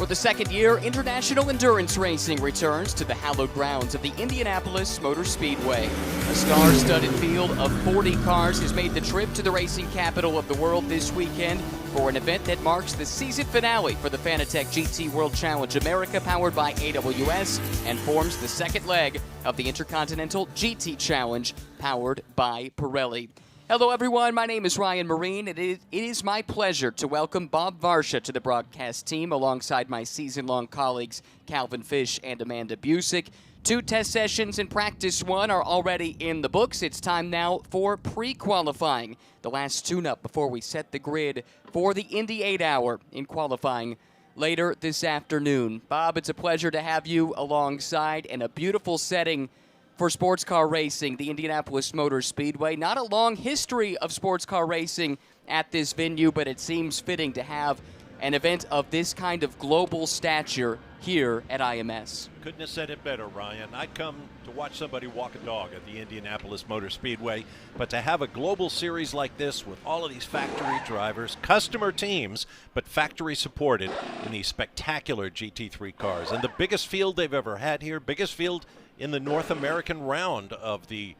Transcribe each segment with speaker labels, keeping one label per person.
Speaker 1: For the second year, international endurance racing returns to the hallowed grounds of the Indianapolis Motor Speedway. A star-studded field of 40 cars has made the trip to the racing capital of the world this weekend for an event that marks the season finale for the Fanatec GT World Challenge America, powered by AWS, and forms the second leg of the Intercontinental GT Challenge, powered by Pirelli. Hello everyone, my name is Ryan Marine, and it is my pleasure to welcome Bob Varsha to the broadcast team alongside my season-long colleagues Calvin Fish and Amanda Busick. 2 test sessions and practice 1 are already in the books. It's time now for pre-qualifying, the last tune-up before we set the grid for the Indy 8-hour in qualifying later this afternoon. Bob, it's a pleasure to have you alongside, and a beautiful setting for sports car racing, the Indianapolis Motor Speedway. Not a long history of sports car racing at this venue, but it seems fitting to have an event of this kind of global stature here at IMS.
Speaker 2: Couldn't have said it better, Ryan. I come to watch somebody walk a dog at the Indianapolis Motor Speedway, but to have a global series like this with all of these factory drivers, customer teams, but factory supported in these spectacular GT3 cars, and the biggest field they've ever had here, biggest field in the North American round of the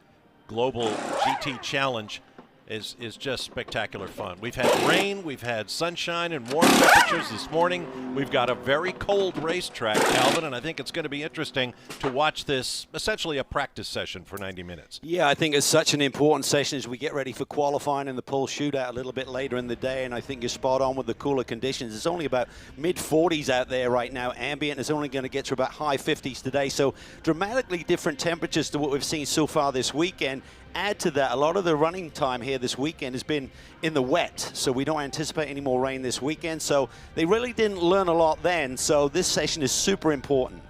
Speaker 2: Global GT Challenge is just spectacular fun. We've had rain, we've had sunshine and warm temperatures this morning. We've got a very cold racetrack, Calvin, and I think it's going to be interesting to watch this, essentially a practice session for 90 minutes.
Speaker 3: Yeah, I think it's such an important session as we get ready for qualifying and the pole shootout a little bit later in the day, and I think you're spot on with the cooler conditions. It's only about mid-40s out there right now. Ambient is only going to get to about high 50s today, so dramatically different temperatures to what we've seen so far this weekend. Add to that, a lot of the running time here this weekend has been in the wet, so we don't anticipate any more rain this weekend. So they really didn't learn a lot then, so this session is super important.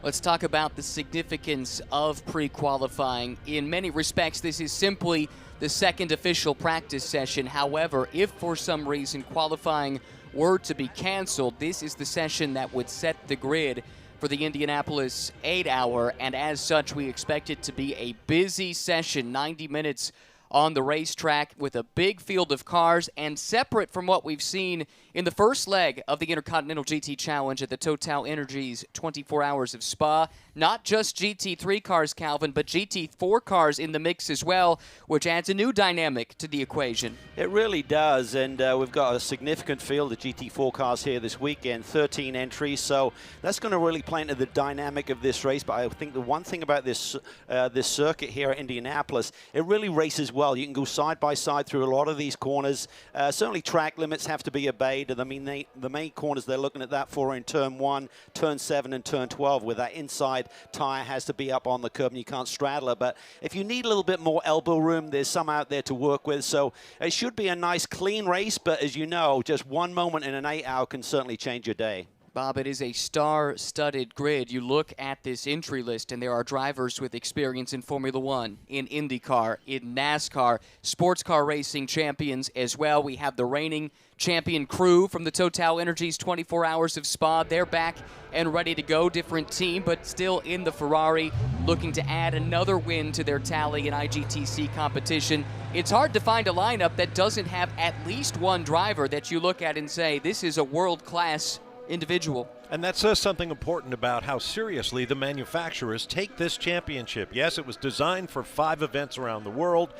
Speaker 1: Let's talk about the significance of pre-qualifying. In many respects, this is simply the second official practice session. However, if for some reason qualifying were to be canceled, this is the session that would set the grid for the Indianapolis 8-hour, and as such, we expect it to be a busy session, 90 minutes on the racetrack with a big field of cars, and separate from what we've seen in the first leg of the Intercontinental GT Challenge at the TotalEnergies 24 Hours of Spa. Not just GT3 cars, Calvin, but GT4 cars in the mix as well, which adds a new dynamic to the equation.
Speaker 3: It really does, and we've got a significant field of GT4 cars here this weekend, 13 entries, so that's going to really play into the dynamic of this race. But I think the one thing about this this circuit here at Indianapolis, it really races well. You can go side by side through a lot of these corners. Certainly track limits have to be obeyed. I mean, the main corners they're looking at that for in turn 1, turn 7, and turn 12, where that inside tire has to be up on the curb and you can't straddle it. But if you need a little bit more elbow room, there's some out there to work with. So it should be a nice, clean race. But as you know, just one moment in an 8-hour can certainly change your day.
Speaker 1: Bob, it is a star-studded grid. You look at this entry list, and there are drivers with experience in Formula One, in IndyCar, in NASCAR, sports car racing champions as well. We have the reigning champion crew from the TotalEnergies 24 Hours of Spa. They're back and ready to go. Different team, but still in the Ferrari, looking to add another win to their tally in IGTC competition. It's hard to find a lineup that doesn't have at least one driver that you look at and say, this is a world-class individual.
Speaker 2: And that says something important about how seriously the manufacturers take this championship. Yes, it was designed for 5 events around the world.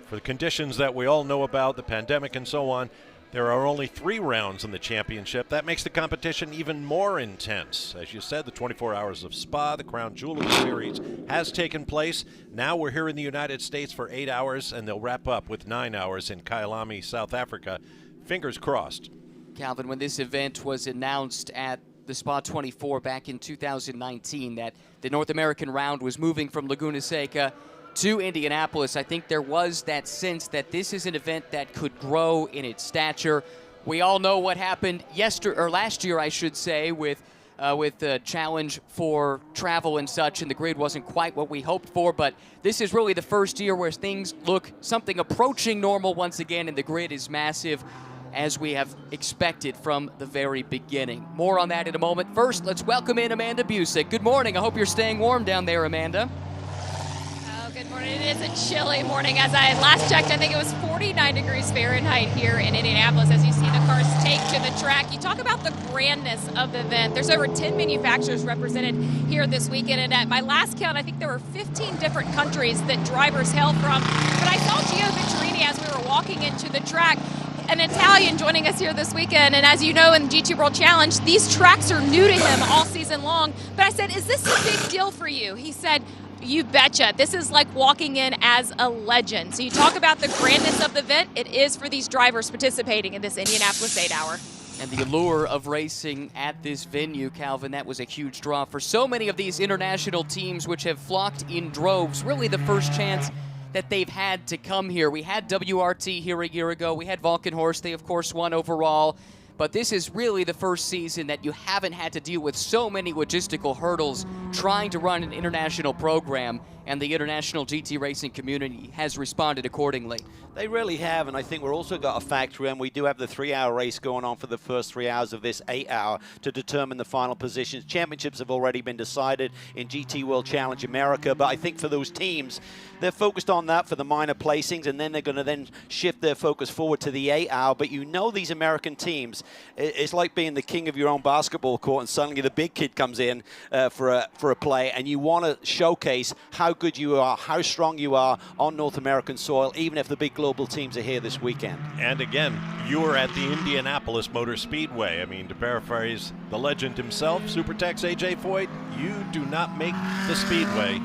Speaker 2: For the conditions that we all know about, the pandemic and so on, there are only 3 rounds in the championship. That makes the competition even more intense. As you said, the 24 Hours of Spa, the Crown Jewel of the series, has taken place. Now we're here in the United States for 8 hours, and they'll wrap up with 9 hours in Kyalami, South Africa. Fingers crossed.
Speaker 1: Calvin, when this event was announced at the Spa 24 back in 2019, that the North American round was moving from Laguna Seca to Indianapolis, I think there was that sense that this is an event that could grow in its stature. We all know what happened last year, I should say, with the challenge for travel and such, and the grid wasn't quite what we hoped for, but this is really the first year where things look something approaching normal once again, and the grid is massive, as we have expected from the very beginning. More on that in a moment. First, let's welcome in Amanda Busick. Good morning. I hope you're staying warm down there, Amanda.
Speaker 4: Good It is a chilly morning. As I last checked, I think it was 49 degrees Fahrenheit here in Indianapolis as you see the cars take to the track. You talk about the grandness of the event. There's over 10 manufacturers represented here this weekend, and at my last count, I think there were 15 different countries that drivers hail from. But I saw Gio Venturini as we were walking into the track, an Italian joining us here this weekend, and as you know in the GT World Challenge, these tracks are new to him all season long. But I said, is this a big deal for you? He said, you betcha. This is like walking in as a legend. So you talk about the grandness of the event. It is for these drivers participating in this Indianapolis 8-hour.
Speaker 1: And the allure of racing at this venue, Calvin, that was a huge draw for so many of these international teams which have flocked in droves. Really the first chance that they've had to come here. We had WRT here a year ago. We had Valkenhorst. They, of course, won overall. But this is really the first season that you haven't had to deal with so many logistical hurdles trying to run an international program, and the international GT racing community has responded accordingly.
Speaker 3: They really have, and I think we've also got a factor in. We do have the 3-hour race going on for the first 3 hours of this 8-hour to determine the final positions. Championships have already been decided in GT World Challenge America, but I think for those teams, they're focused on that for the minor placings, and then they're going to then shift their focus forward to the 8-hour. But you know these American teams, it's like being the king of your own basketball court, and suddenly the big kid comes in for a play, and you want to showcase how good you are, how strong you are on North American soil, even if the big global teams are here this weekend.
Speaker 2: And again, you were at the Indianapolis Motor Speedway. I mean, to paraphrase the legend himself, Supertech's AJ Foyt, you do not make the Speedway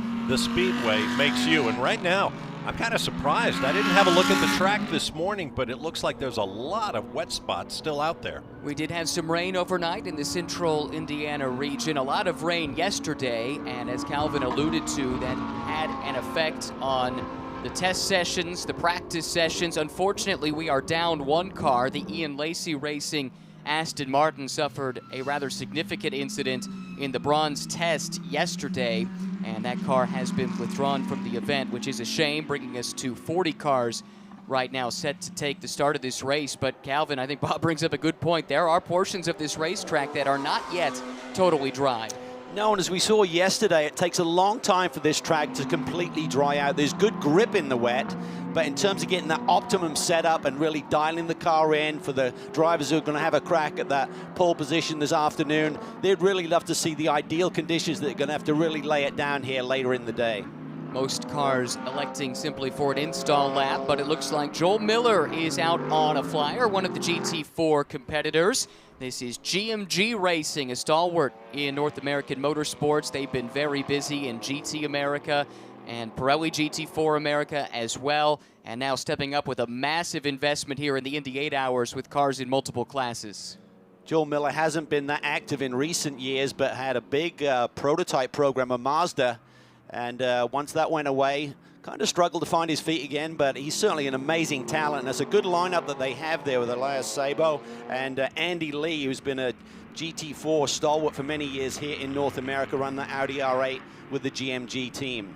Speaker 2: makes you. And right now, I'm kind of surprised. I didn't have a look at the track this morning, but it looks like there's a lot of wet spots still out there.
Speaker 1: We did have some rain overnight in the central Indiana region. A lot of rain yesterday, and as Calvin alluded to, that had an effect on the test sessions, the practice sessions. Unfortunately, we are down one car. The Ian Lacey Racing Aston Martin suffered a rather significant incident in the bronze test yesterday, and that car has been withdrawn from the event, which is a shame, bringing us to 40 cars right now set to take the start of this race. But Calvin, I think Bob brings up a good point. There are portions of this racetrack that are not yet totally dry.
Speaker 3: No, and as we saw yesterday, it takes a long time for this track to completely dry out. There's good grip in the wet, but in terms of getting that optimum setup and really dialing the car in for the drivers who are going to have a crack at that pole position this afternoon, they'd really love to see the ideal conditions that they're going to have to really lay it down here later in the day.
Speaker 1: Most cars electing simply for an install lap, but it looks like Joel Miller is out on a flyer, one of the GT4 competitors. This is GMG Racing, a stalwart in North American motorsports. They've been very busy in GT America and Pirelli GT4 America as well, and now stepping up with a massive investment here in the Indy 8 hours with cars in multiple classes.
Speaker 3: Joel Miller hasn't been that active in recent years, but had a big prototype program of Mazda, and once that went away, kind of struggled to find his feet again, but he's certainly an amazing talent. And it's a good lineup that they have there with Elias Sabo and Andy Lee, who's been a GT4 stalwart for many years here in North America, run the Audi R8 with the GMG team.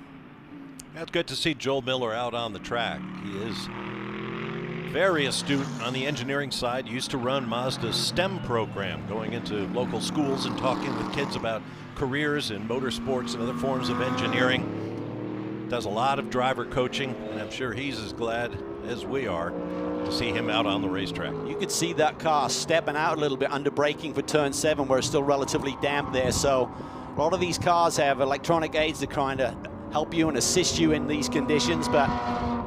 Speaker 2: It's good to see Joel Miller out on the track. He is very astute on the engineering side. Used to run Mazda's STEM program, going into local schools and talking with kids about careers in motorsports and other forms of engineering. Does a lot of driver coaching, and I'm sure he's as glad as we are to see him out on the racetrack.
Speaker 3: You could see that car stepping out a little bit under braking for turn 7, where it's still relatively damp there. So a lot of these cars have electronic aids to kind of help you and assist you in these conditions, but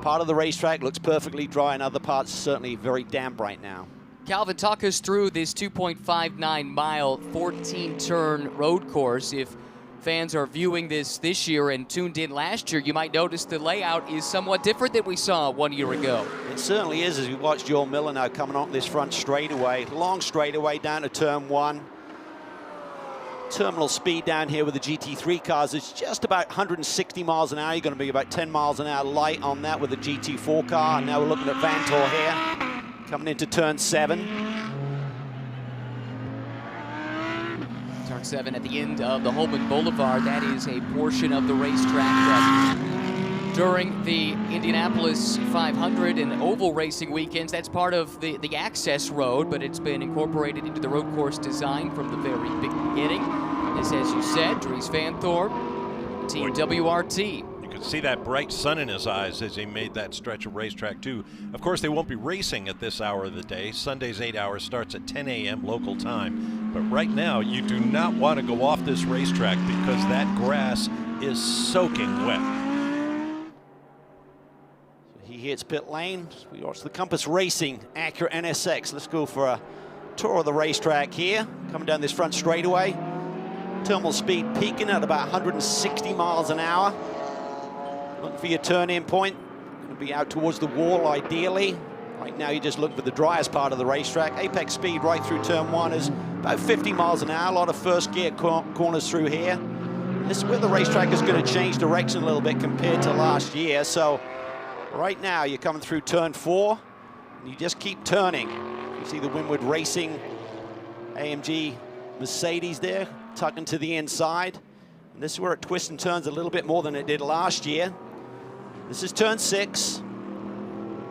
Speaker 3: part of the racetrack looks perfectly dry, and other parts certainly very damp right now.
Speaker 1: Calvin, talk us through this 2.59-mile, 14-turn road course. If fans are viewing this year and tuned in last year, you might notice the layout is somewhat different than we saw 1 year ago.
Speaker 3: It certainly is, as we watch Joel Miller now coming off this front straightaway, long straightaway down to turn 1. Terminal speed down here with the GT3 cars is just about 160 miles an hour. You're going to be about 10 miles an hour light on that with the GT4 car. And now we're looking at Vantor here, coming into turn 7.
Speaker 1: Turn 7 at the end of the Holman Boulevard. That is a portion of the racetrack that during the Indianapolis 500 and oval racing weekends, that's part of the access road, but it's been incorporated into the road course design from the very beginning. This, as you said, Dries Van Thorp, Team WRT.
Speaker 2: You could see that bright sun in his eyes as he made that stretch of racetrack too. Of course, they won't be racing at this hour of the day. Sunday's 8 hours starts at 10 a.m. local time. But right now, you do not want to go off this racetrack because that grass is soaking wet.
Speaker 3: He hits pit lane. We watch the Compass Racing Acura NSX. Let's go for a tour of the racetrack here. Coming down this front straightaway. Terminal speed peaking at about 160 miles an hour. Looking for your turn-in point. Going to be out towards the wall, ideally. Right now, you're just looking for the driest part of the racetrack. Apex speed right through turn 1 is about 50 miles an hour. A lot of first gear corners through here. This is where the racetrack is going to change direction a little bit compared to last year. So right now, you're coming through turn 4, and you just keep turning. You see the Windward Racing AMG Mercedes there, tucking to the inside. And this is where it twists and turns a little bit more than it did last year. This is turn 6.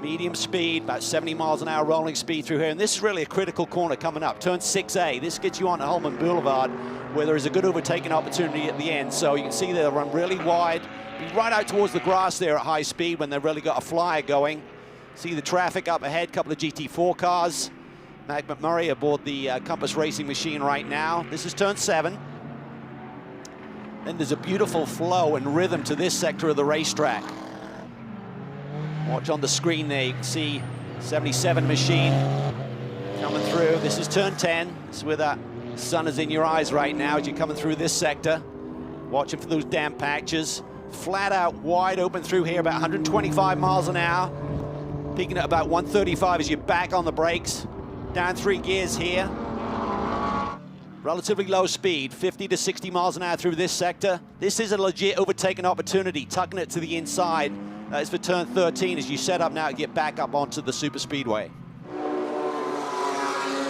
Speaker 3: Medium speed, about 70 miles an hour rolling speed through here. And this is really a critical corner coming up. Turn 6A. This gets you onto Holman Boulevard, where there is a good overtaking opportunity at the end. So you can see they'll run really wide. Be right out towards the grass there at high speed when they've really got a flyer going. See the traffic up ahead, couple of GT4 cars. Mac McMurray aboard the Compass Racing machine right now. This is turn 7. Then there's a beautiful flow and rhythm to this sector of the racetrack. Watch on the screen there, you can see 77 machine coming through. This is turn 10. This is where that sun is in your eyes right now as you're coming through this sector. Watching for those damp patches. Flat out, wide open through here, about 125 miles an hour. Peaking at about 135 as you're back on the brakes. Down 3 gears here. Relatively low speed, 50 to 60 miles an hour through this sector. This is a legit overtaking opportunity, tucking it to the inside. That is for turn 13 as you set up now to get back up onto the super speedway.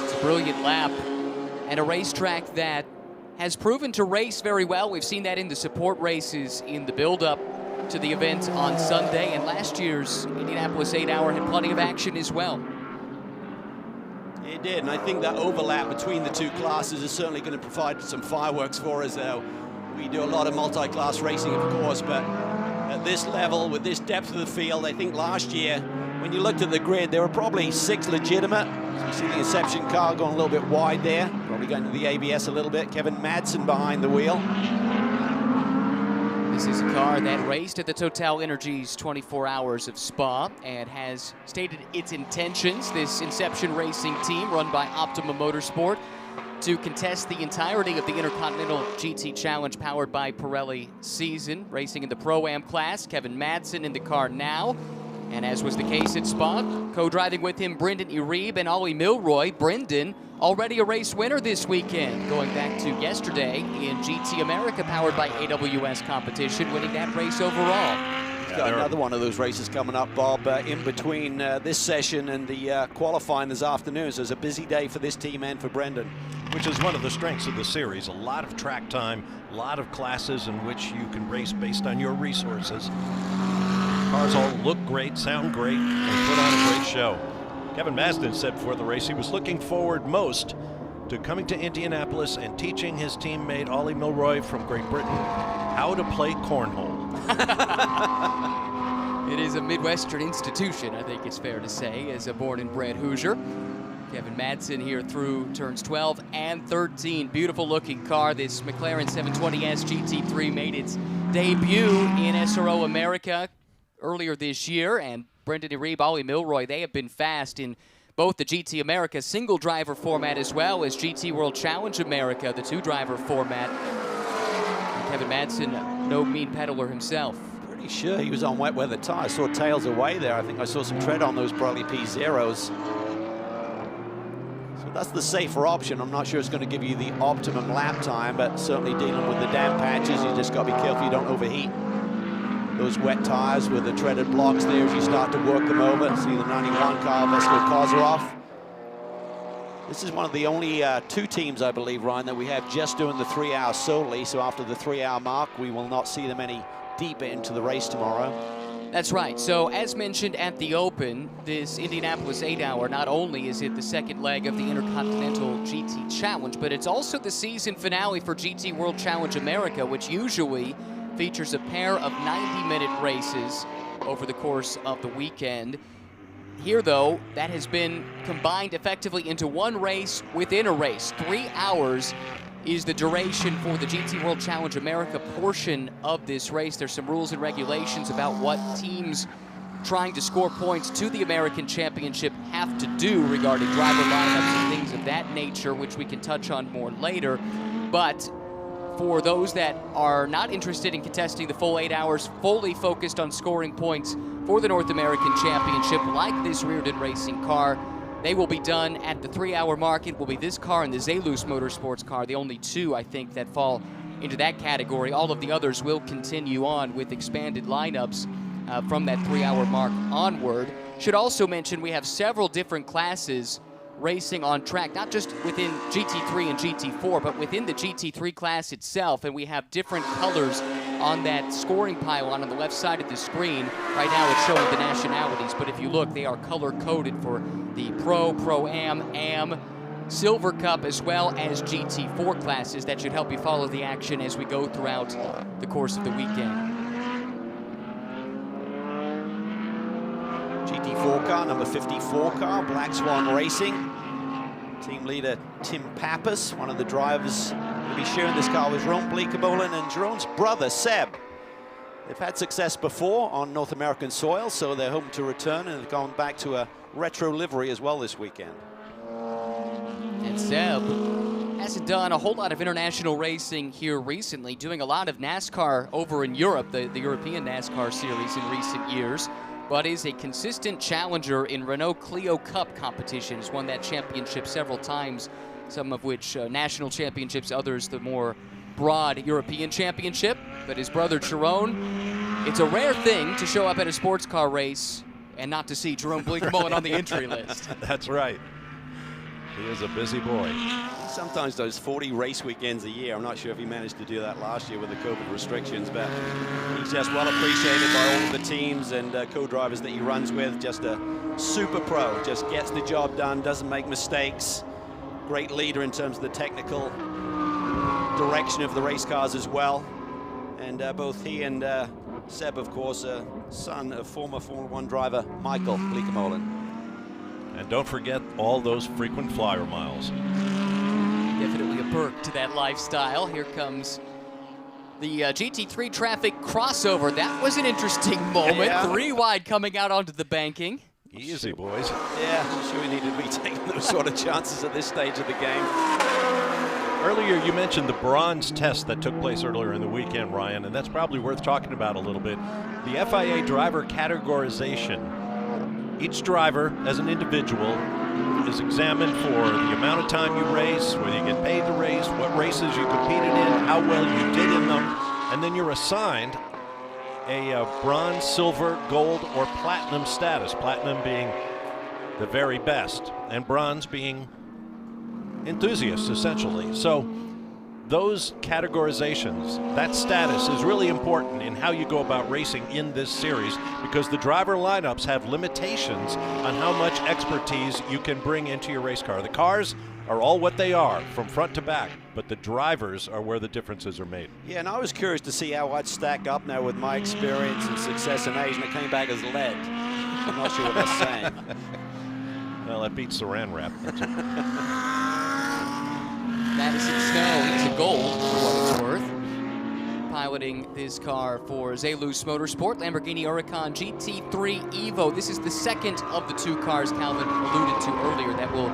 Speaker 1: It's a brilliant lap and a racetrack that has proven to race very well. We've seen that in the support races in the build-up to the event on Sunday, and last year's Indianapolis 8-hour had plenty of action as well.
Speaker 3: It did, and I think that overlap between the two classes is certainly going to provide some fireworks for us. We do a lot of multi-class racing, of course, but at this level, with this depth of the field, I think last year, when you looked at the grid, there were probably 6 legitimate. So you see the Inception car going a little bit wide there, probably going to the ABS a little bit. Kevin Madsen behind the wheel.
Speaker 1: This is a car that raced at the Total Energies 24 Hours of Spa and has stated its intentions, this Inception Racing team run by Optima Motorsport, to contest the entirety of the Intercontinental GT Challenge powered by Pirelli season. Racing in the Pro-Am class, Kevin Madsen in the car now. And as was the case at Spa, co-driving with him Brendan Uribe and Ollie Milroy. Brendan, already a race winner this weekend, going back to yesterday in GT America powered by AWS competition, winning that race overall.
Speaker 3: Got another one of those races coming up, Bob, in between this session and the qualifying this afternoon. So it's a busy day for this team and for Brendan.
Speaker 2: Which is one of the strengths of the series. A lot of track time, a lot of classes in which you can race based on your resources. Cars all look great, sound great, and put on a great show. Kevin Madsen said before the race he was looking forward most to coming to Indianapolis and teaching his teammate Ollie Milroy from Great Britain how to play cornhole.
Speaker 1: It is a Midwestern institution, I think it's fair to say, as a born and bred Hoosier. Kevin Madsen here through turns 12 and 13. Beautiful looking car. This McLaren 720S GT3 made its debut in SRO America earlier this year, and Brendan Uribe, Ollie Milroy, they have been fast in both the GT America single driver format as well as GT World Challenge America, the 2-driver format. And Kevin Madsen, no mean peddler himself.
Speaker 3: Pretty sure he was on wet weather tires. Saw tails away there. I think I saw some tread on those Pirelli P0s. So that's the safer option. I'm not sure it's going to give you the optimum lap time, but certainly dealing with the damp patches, you just got to be careful you don't overheat. Those wet tires with the treaded blocks there as you start to work them over. See the 91 car, Vesco Kozarov. This is one of the only 2 teams, I believe, Ryan, that we have just doing the 3 hours solely. So after the 3-hour mark, we will not see them any deeper into the race tomorrow.
Speaker 1: That's right. So as mentioned at the Open, this Indianapolis 8-hour, not only is it the second leg of the Intercontinental GT Challenge, but it's also the season finale for GT World Challenge America, which usually features a pair of 90-minute races over the course of the weekend. Here, though, that has been combined effectively into one race within a race. 3 hours is the duration for the GT World Challenge America portion of this race. There's some rules and regulations about what teams trying to score points to the American Championship have to do regarding driver lineups and things of that nature, which we can touch on more later. But for those that are not interested in contesting the full 8 hours, fully focused on scoring points for the North American Championship, like this Reardon Racing car, they will be done at the 3-hour mark. It will be this car and the SRO Motorsports car, the only two, I think, that fall into that category. All of the others will continue on with expanded lineups from that 3-hour mark onward. Should also mention we have several different classes racing on track, not just within GT3 and GT4, but within the GT3 class itself, and we have different colors on that scoring pylon on the left side of the screen. Right now it's showing the nationalities, but if you look, they are color-coded for the Pro, Pro-Am, Am, Silver Cup, as well as GT4 classes. That should help you follow the action as we go throughout the course of the weekend.
Speaker 3: GT4 car, number 54 car, Black Swan Racing. Team leader Tim Pappas, one of the drivers will be sharing this car with Jeroen Bleekemolen and Jeroen's brother Seb. They've had success before on North American soil, so they're hoping to return, and they've gone back to a retro livery as well this weekend.
Speaker 1: And Seb hasn't done a whole lot of international racing here recently, doing a lot of NASCAR over in Europe, the European NASCAR series in recent years, but is a consistent challenger in Renault Clio Cup competitions. Won that championship several times, some of which national championships, others the more broad European championship. But his brother Jeroen, it's a rare thing to show up at a sports car race and not to see Jeroen Bleekemolen on the entry list.
Speaker 2: That's right. He is a busy boy.
Speaker 3: Sometimes those 40 race weekends a year. I'm not sure if he managed to do that last year with the COVID restrictions, but he's just well appreciated by all of the teams and co-drivers that he runs with. Just a super pro, just gets the job done, doesn't make mistakes. Great leader in terms of the technical direction of the race cars as well. And both he and Seb, of course, son of former Formula One driver Michael Bleekemolen.
Speaker 2: And don't forget all those frequent flyer miles.
Speaker 1: Definitely a perk to that lifestyle. Here comes the GT3 traffic crossover. That was an interesting moment.
Speaker 3: Yeah.
Speaker 1: 3 wide coming out onto the banking.
Speaker 2: Easy, boys.
Speaker 3: Yeah, I'm sure we needed to be taking those sort of chances at this stage of the game.
Speaker 2: Earlier, you mentioned the bronze test that took place earlier in the weekend, Ryan, and that's probably worth talking about a little bit. The FIA driver categorization. Each driver, as an individual, is examined for the amount of time you race, whether you get paid to race, what races you competed in, how well you did in them, and then you're assigned a bronze, silver, gold, or platinum status. Platinum being the very best, and bronze being enthusiasts, essentially. So those categorizations, that status is really important in how you go about racing in this series, because the driver lineups have limitations on how much expertise you can bring into your race car. The cars are all what they are from front to back, but the drivers are where the differences are made.
Speaker 3: Yeah, and I was curious to see how I'd stack up now with my experience and success in Asia, and it came back as lead. I'm not sure what that's saying.
Speaker 2: Well, that beats Saran wrap.
Speaker 1: Madison Snow, he's a gold for what it's worth. Piloting this car for SRO Motorsport, Lamborghini Oricon Gt3 Evo. This is the second of the 2 cars Calvin alluded to earlier that will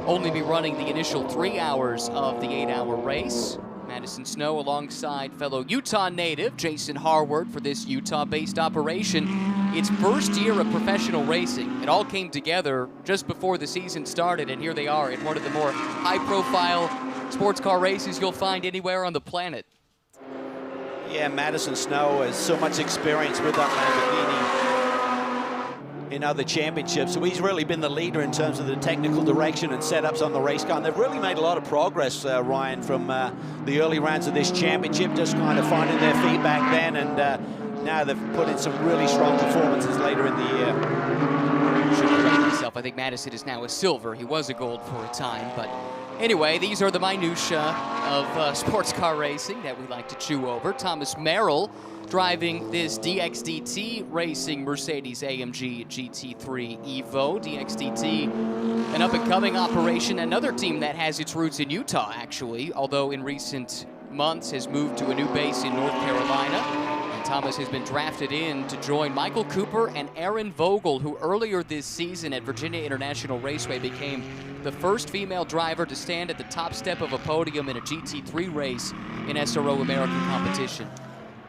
Speaker 1: only be running the initial 3 hours of the 8-hour race. Madison Snow alongside fellow Utah native Jason Harward for this Utah-based operation. Its first year of professional racing. It all came together just before the season started, and here they are in one of the more high-profile sports car races you'll find anywhere on the planet.
Speaker 3: Yeah, Madison Snow has so much experience with that Lamborghini in other championships, so he's really been the leader in terms of the technical direction and setups on the race car. And they've really made a lot of progress, Ryan, from the early rounds of this championship, just kind of finding their feet back then, and now they've put in some really strong performances later in the year.
Speaker 1: Should correct myself. I think Madison is now a silver. He was a gold for a time, but Anyway, these are the minutia of sports car racing that we like to chew over. Thomas Merrill driving this DXDT Racing Mercedes-AMG GT3 Evo. DXDT, an up-and-coming operation, another team that has its roots in Utah, actually, although in recent months has moved to a new base in North Carolina. And Thomas has been drafted in to join Michael Cooper and Aaron Vogel, who earlier this season at Virginia International Raceway became the first female driver to stand at the top step of a podium in a GT3 race in SRO American competition.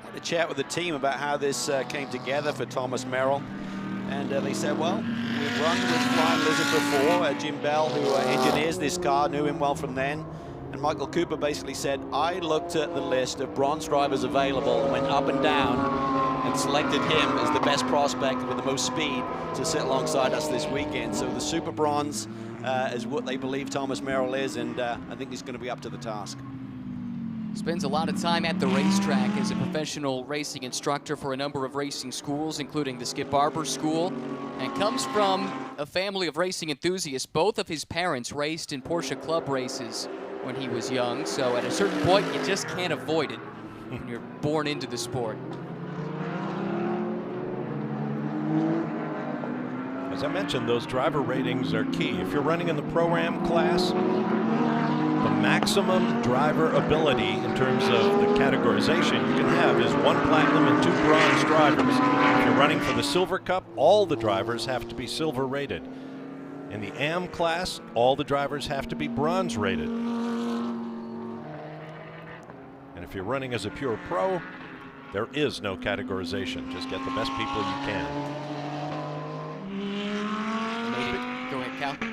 Speaker 3: I had a chat with the team about how this came together for Thomas Merrill. And they said, well, we've run with Flying Lizard before. Jim Bell, who engineers this car, knew him well from then. And Michael Cooper basically said, I looked at the list of bronze drivers available and went up and down and selected him as the best prospect with the most speed to sit alongside us this weekend. So the Super Bronze is what they believe Thomas Merrill is, and I think he's going to be up to the task.
Speaker 1: Spends a lot of time at the racetrack as a professional racing instructor for a number of racing schools, including the Skip Barber School, and comes from a family of racing enthusiasts. Both of his parents raced in Porsche Club races when he was young, so at a certain point you just can't avoid it when you're born into the sport.
Speaker 2: As I mentioned, those driver ratings are key. If you're running in the Pro-Am class, the maximum driver ability in terms of the categorization you can have is 1 platinum and 2 bronze drivers. If you're running for the Silver Cup, all the drivers have to be silver rated. In the AM class, all the drivers have to be bronze rated. And if you're running as a pure pro, there is no categorization. Just get the best people you can.
Speaker 1: Go ahead, Cal.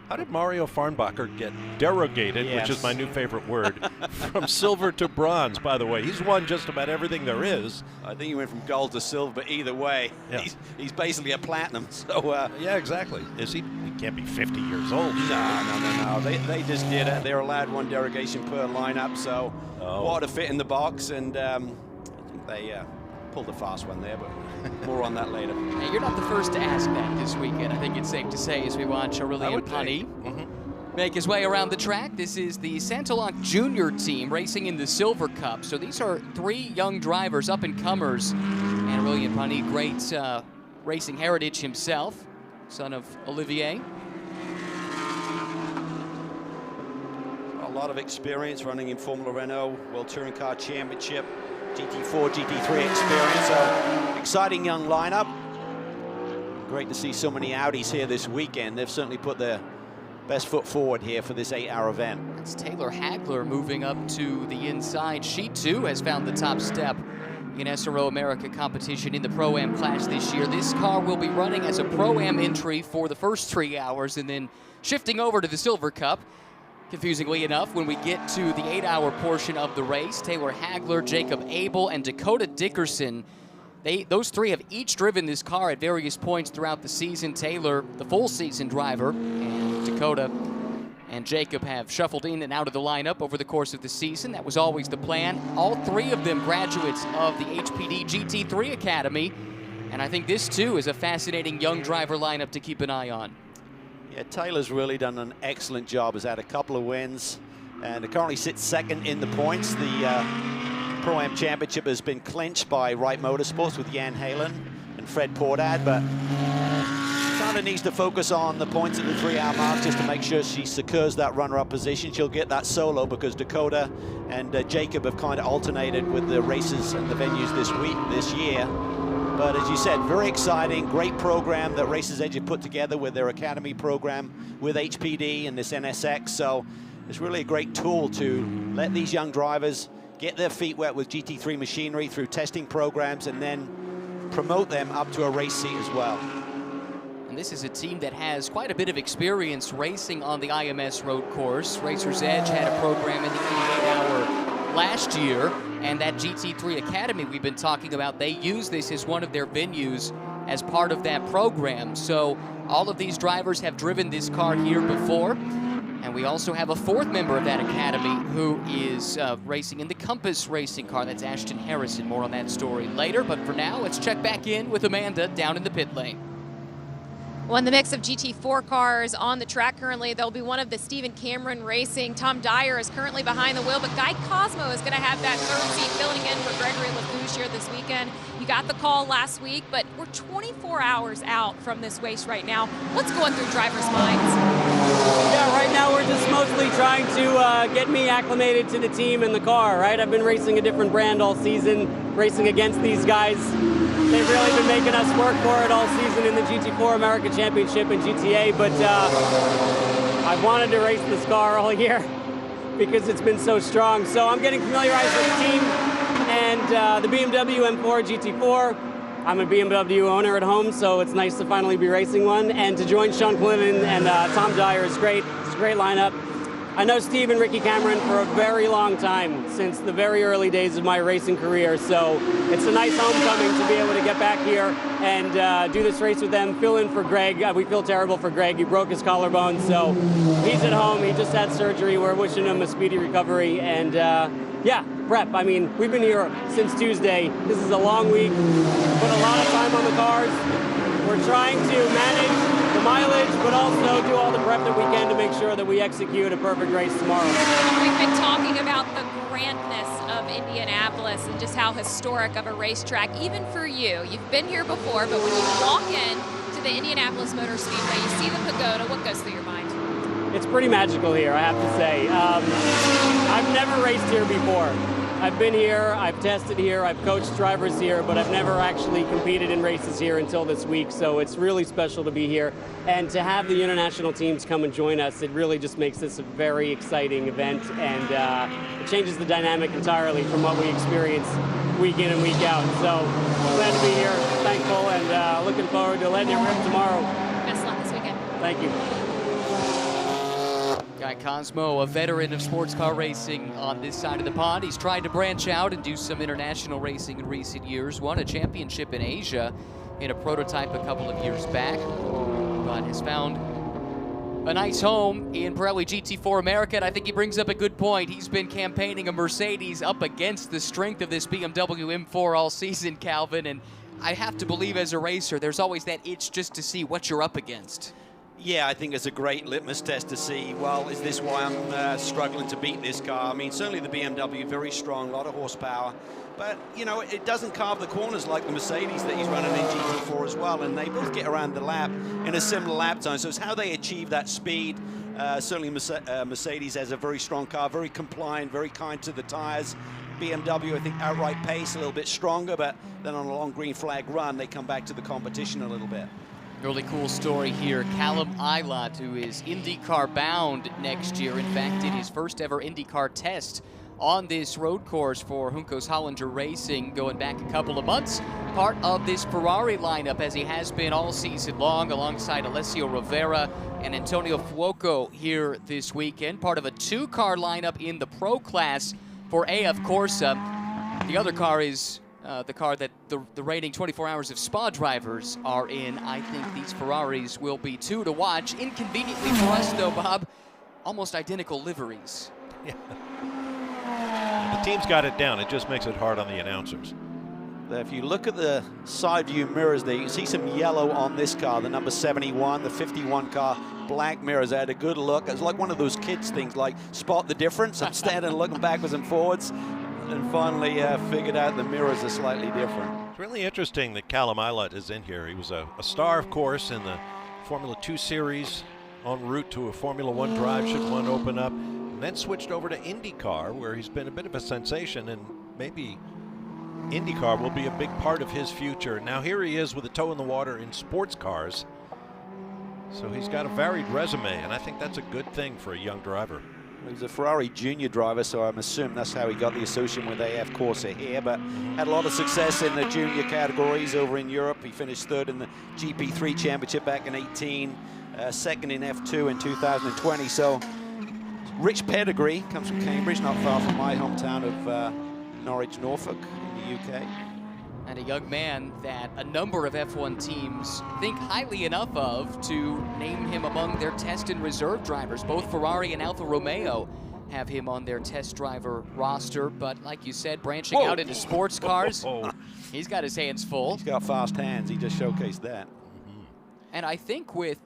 Speaker 2: How did Mario Farnbacher get derogated,
Speaker 3: Yes.
Speaker 2: which is my new favorite word, from silver to bronze, by the way? He's won just about everything there is.
Speaker 3: I think he went from gold to silver, but either way,
Speaker 2: Yeah.
Speaker 3: he's basically a platinum. So
Speaker 2: Yeah, exactly. Is he? He can't be 50 years old.
Speaker 3: No. They just did it. They're allowed 1 derogation per lineup, so what a fit in the box, and I think they pulled a fast one there, but more on that later.
Speaker 1: Hey, you're not the first to ask that this weekend. I think it's safe to say as we watch Aurelian Panis make his way around the track. This is the Santalanc Junior team racing in the Silver Cup. So these are 3 young drivers, up-and-comers. And Aurelian Panis, great racing heritage himself, son of Olivier.
Speaker 3: A lot of experience running in Formula Renault, World Touring Car Championship, GT4, GT3 experience. So exciting young lineup. Great to see so many Audis here this weekend. They've certainly put their best foot forward here for this 8-hour event.
Speaker 1: It's Taylor Hagler moving up to the inside. She too has found the top step in SRO America competition in the Pro-Am class this year. This car will be running as a Pro-Am entry for the first 3 hours and then shifting over to the Silver Cup. Confusingly enough, when we get to the 8-hour portion of the race, Taylor Hagler, Jacob Abel, and Dakota Dickerson, those 3 have each driven this car at various points throughout the season. Taylor, the full season driver, and Dakota and Jacob have shuffled in and out of the lineup over the course of the season. That was always the plan. All 3 of them graduates of the HPD GT3 Academy, and I think this too is a fascinating young driver lineup to keep an eye on.
Speaker 3: Yeah, Taylor's really done an excellent job. Has had a couple of wins and currently sits 2nd in the points. The Pro-Am Championship has been clinched by Wright Motorsports with Jan Halen and Fred Portad, but kind of needs to focus on the points at the 3-hour mark just to make sure she secures that runner-up position. She'll get that solo because Dakota and Jacob have kind of alternated with the races and the venues this year. But as you said, very exciting, great program that Racers Edge have put together with their academy program with HPD and this NSX. So it's really a great tool to let these young drivers get their feet wet with GT3 machinery through testing programs and then promote them up to a race seat as well.
Speaker 1: And this is a team that has quite a bit of experience racing on the IMS road course. Racers Edge had a program in the 88-hour last year, and that GT3 Academy we've been talking about, they use this as one of their venues as part of that program. So all of these drivers have driven this car here before. And we also have a 4th member of that academy who is racing in the Compass racing car. That's Ashton Harrison. More on that story later. But for now, let's check back in with Amanda down in the pit lane.
Speaker 4: Well, in the mix of GT4 cars on the track currently, there'll be one of the Stephen Cameron Racing. Tom Dyer is currently behind the wheel, but Guy Cosmo is going to have that third seat filling in for Gregory LaFouche here this weekend. You got the call last week, but we're 24 hours out from this race right now. What's going through drivers' minds?
Speaker 5: Yeah, right now we're just mostly trying to get me acclimated to the team and the car, right? I've been racing a different brand all season, racing against these guys. They've really been making us work for it all season in the GT4 America Championship and GTA, but I've wanted to race this car all year because it's been so strong. So I'm getting familiarized with the team and the BMW M4 GT4. I'm a BMW owner at home, so it's nice to finally be racing one. And to join Sean Clinton and Tom Dyer is great. It's a great lineup. I know Steve and Ricky Cameron for a very long time, since the very early days of my racing career, so it's a nice homecoming to be able to get back here and do this race with them, fill in for Greg. We feel terrible for Greg. He broke his collarbone, so he's at home. He just had surgery. We're wishing him a speedy recovery, and yeah, prep. I mean, we've been here since Tuesday. This is a long week. Put a lot of time on the cars. We're trying to manage the mileage, but also do all the prep that we can to make sure that we execute a perfect race tomorrow.
Speaker 4: We've been talking about the grandness of Indianapolis and just how historic of a racetrack, even for you. You've been here before, but when you walk in to the Indianapolis Motor Speedway, you see the pagoda, what goes through your mind?
Speaker 5: It's pretty magical here, I have to say. I've never raced here before. I've been here, I've tested here, I've coached drivers here, but I've never actually competed in races here until this week, so it's really special to be here. And to have the international teams come and join us, it really just makes this a very exciting event, and it changes the dynamic entirely from what we experience week in and week out. So glad to be here, thankful, and looking forward to letting it rip tomorrow.
Speaker 4: Best luck this weekend.
Speaker 5: Thank you.
Speaker 1: Guy Cosmo, a veteran of sports car racing on this side of the pond. He's tried to branch out and do some international racing in recent years. Won a championship in Asia in a prototype a couple of years back, but has found a nice home in Pirelli GT4 America, and I think he brings up a good point. He's been campaigning a Mercedes up against the strength of this BMW M4 all season, Calvin, and I have to believe as a racer, there's always that itch just to see what you're up against.
Speaker 3: Yeah, I think it's a great litmus test to see, well, is this why I'm struggling to beat this car? I mean, certainly the BMW, very strong, a lot of horsepower. But, you know, it doesn't carve the corners like the Mercedes that he's running in GT4 as well. And they both get around the lap in a similar lap time. So it's how they achieve that speed. Certainly Mercedes has a very strong car, very compliant, very kind to the tires. BMW, I think, outright pace, a little bit stronger. But then on a long green flag run, they come back to the competition a little bit.
Speaker 1: Really cool story here. Callum Ilott, who is IndyCar bound next year, in fact, did his first ever IndyCar test on this road course for Juncos Hollinger Racing going back a couple of months. Part of this Ferrari lineup, as he has been all season long, alongside Alessio Rivera and Antonio Fuoco here this weekend. Part of a two-car lineup in the Pro class for AF Corsa. The other car is the car that the reigning 24 Hours of Spa drivers are in. I think these Ferraris will be two to watch. Inconveniently for us, though, Bob, almost identical liveries.
Speaker 2: Yeah. The team's got it down. It just makes it hard on the announcers.
Speaker 3: If you look at the side view mirrors there, you can see some yellow on this car, the number 71, the 51 car, black mirrors. I had a good look. It's like one of those kids things, like spot the difference. I'm standing looking backwards and forwards, and finally figured out the mirrors are slightly different.
Speaker 2: It's really interesting that Callum Ilott is in here. He was a star, of course, in the Formula 2 series, en route to a Formula 1 drive should one open up, and then switched over to IndyCar, where he's been a bit of a sensation, and maybe IndyCar will be a big part of his future. Now here he is with a toe in the water in sports cars. So he's got a varied resume, and I think that's a good thing for a young driver.
Speaker 3: He's a Ferrari junior driver, so I'm assuming that's how he got the association with AF Corsa here, but had a lot of success in the junior categories over in Europe. He finished third in the GP3 Championship back in 18, second in F2 in 2020, so rich pedigree, comes from Cambridge, not far from my hometown of Norwich, Norfolk in the UK.
Speaker 1: And a young man that a number of F1 teams think highly enough of to name him among their test and reserve drivers. Both Ferrari and Alfa Romeo have him on their test driver roster, but like you said, branching out into sports cars, he's got his hands full.
Speaker 3: He's got fast hands, he just showcased that.
Speaker 1: And I think with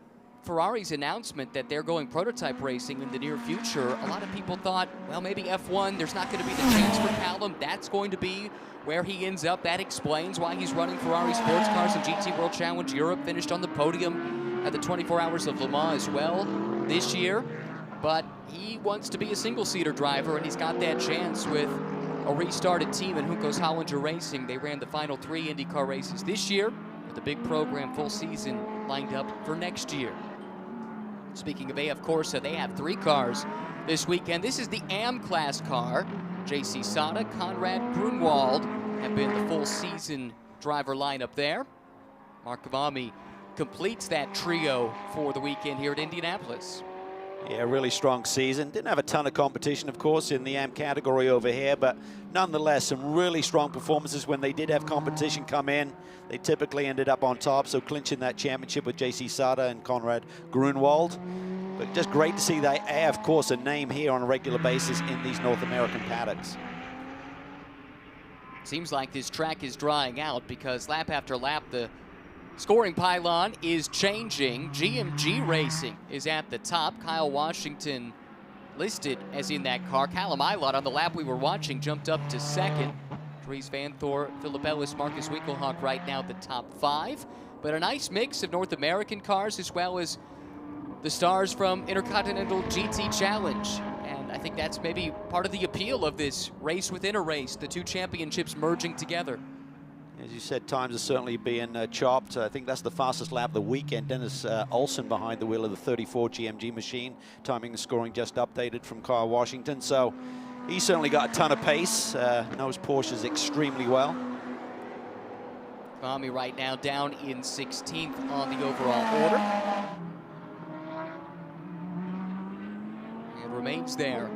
Speaker 1: Ferrari's announcement that they're going prototype racing in the near future, a lot of people thought, well, maybe F1, there's not going to be the chance for Callum. That's going to be where he ends up. That explains why he's running Ferrari sports cars in GT World Challenge Europe, finished on the podium at the 24 Hours of Le Mans as well this year. But he wants to be a single-seater driver, and he's got that chance with a restarted team in Juncos Hollinger Racing. They ran the final 3 IndyCar races this year with a big program full season lined up for next year. Speaking of AF Corsa, they have 3 cars this weekend. This is the AM class car. J.C. Sada, Conrad Grunwald have been the full season driver lineup there. Mark Kavami completes that trio for the weekend here at Indianapolis.
Speaker 3: Yeah, really strong season. Didn't have a ton of competition, of course, in the AM category over here, but nonetheless, some really strong performances when they did have competition come in. They typically ended up on top, so clinching that championship with J.C. Sada and Conrad Grunwald. But just great to see that AF Corsa name here on a regular basis in these North American paddocks.
Speaker 1: Seems like this track is drying out because lap after lap, the scoring pylon is changing. GMG Racing is at the top. Kyle Washington listed as in that car. Callum Eilert on the lap we were watching jumped up to second. Dries Van Thor, Philip Ellis, Marcus Winkelhock right now the top 5. But a nice mix of North American cars as well as the stars from Intercontinental GT Challenge. And I think that's maybe part of the appeal of this race within a race, the 2 championships merging together.
Speaker 3: As you said, times are certainly being chopped. I think that's the fastest lap of the weekend. Dennis Olsen behind the wheel of the 34 GMG machine. Timing and scoring just updated from Kyle Washington. So he's certainly got a ton of pace. Knows Porsches extremely well.
Speaker 1: Kavami right now down in 16th on the overall order. And remains there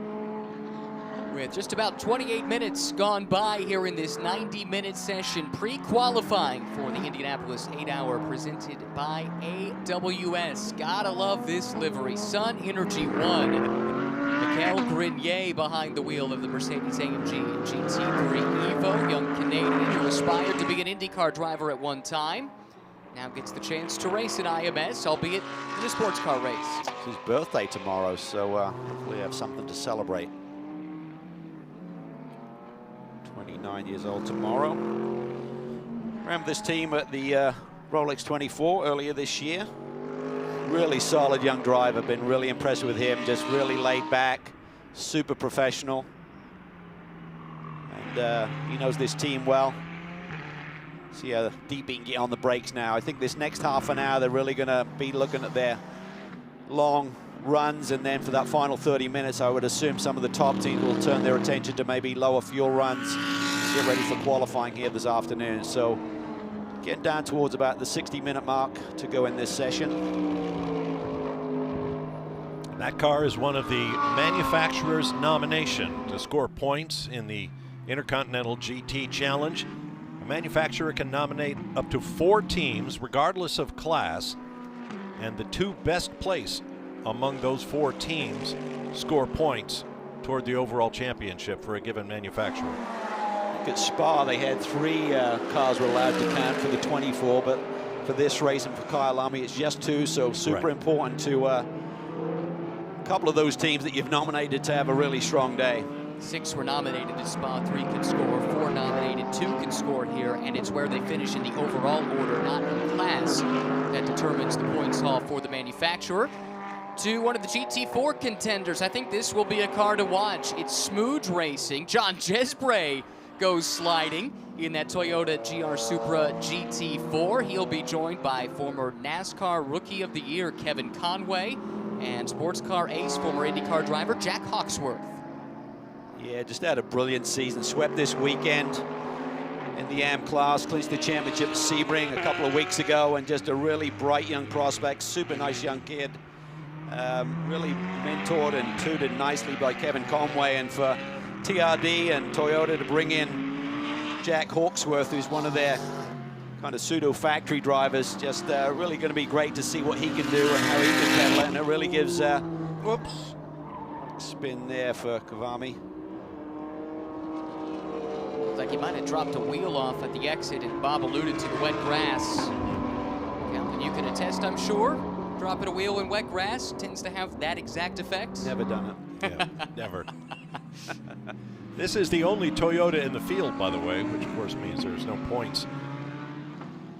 Speaker 1: with just about 28 minutes gone by here in this 90-minute session pre-qualifying for the Indianapolis 8-hour presented by AWS. Gotta love this livery. Sun Energy 1. Mikel Grenier behind the wheel of the Mercedes-AMG Gt3 Evo. Young Canadian who aspired to be an IndyCar driver at one time. Now gets the chance to race at IMS, albeit in a sports car race.
Speaker 3: It's his birthday tomorrow, so hopefully have something to celebrate. 29 years old tomorrow. Ran with this team at the Rolex 24 earlier this year. Really solid young driver, been really impressed with him, just really laid back, super professional. And he knows this team well. See how deep he can get on the brakes now. I think this next half an hour, they're really gonna be looking at their long runs, and then for that final 30 minutes, I would assume some of the top teams will turn their attention to maybe lower fuel runs, get ready for qualifying here this afternoon. So getting down towards about the 60-minute mark to go in this session.
Speaker 2: That car is one of the manufacturer's nomination to score points in the Intercontinental GT Challenge. A manufacturer can nominate up to 4 teams, regardless of class, and the 2 best placed among those 4 teams score points toward the overall championship for a given manufacturer.
Speaker 3: Look at Spa, they had 3 cars were allowed to count for the 24, but for this race and for Kyle Lamy, it's just 2, so super important to a couple of those teams that you've nominated to have a really strong day.
Speaker 1: 6 were nominated at Spa, 3 can score, 4 nominated, 2 can score here, and it's where they finish in the overall order, not in class, that determines the points haul for the manufacturer. To one of the GT4 contenders, I think this will be a car to watch. It's Smooge Racing. John Jesbray goes sliding in that Toyota GR Supra GT4. He'll be joined by former NASCAR Rookie of the Year Kevin Conway and sports car ace, former IndyCar driver Jack Hawksworth.
Speaker 3: Yeah, just had a brilliant season. Swept this weekend in the AM class, clinched the championship at Sebring a couple of weeks ago, and just a really bright young prospect, super nice young kid. Really mentored and tutored nicely by Kevin Conway, and for TRD and Toyota to bring in Jack Hawksworth, who's one of their kind of pseudo factory drivers, just really going to be great to see what he can do and how he can pedal it, and it really gives whoops, spin there for Kavami.
Speaker 1: Looks like he might have dropped a wheel off at the exit, and Bob alluded to the wet grass. And you can attest, I'm sure, dropping a wheel in wet grass tends to have that exact effect.
Speaker 3: Never done it.
Speaker 2: Yeah, never. This is the only Toyota in the field, by the way, which of course means there's no points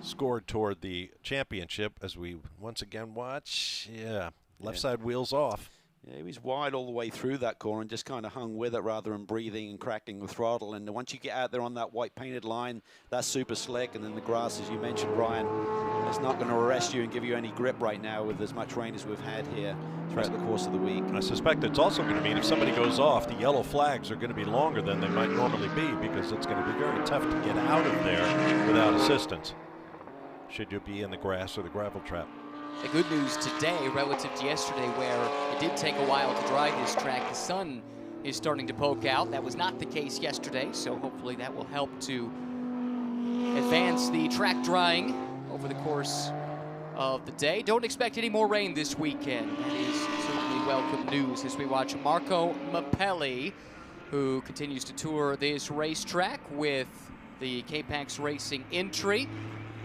Speaker 2: scored toward the championship as we once again watch. Yeah, left side wheels off.
Speaker 3: Yeah, he was wide all the way through that corner and just kind of hung with it rather than breathing and cracking the throttle. And once you get out there on that white painted line, that's super slick. And then the grass, as you mentioned, Ryan, it's not going to arrest you and give you any grip right now with as much rain as we've had here throughout the course of the week.
Speaker 2: I suspect it's also going to mean if somebody goes off, the yellow flags are going to be longer than they might normally be because it's going to be very tough to get out of there without assistance, should you be in the grass or the gravel trap.
Speaker 1: The good news today relative to yesterday where it did take a while to dry this track, the sun is starting to poke out. That was not the case yesterday, so hopefully that will help to advance the track drying over the course of the day. Don't expect any more rain this weekend. That is certainly welcome news as we watch Marco Mappelli, who continues to tour this racetrack with the K-Pax Racing entry.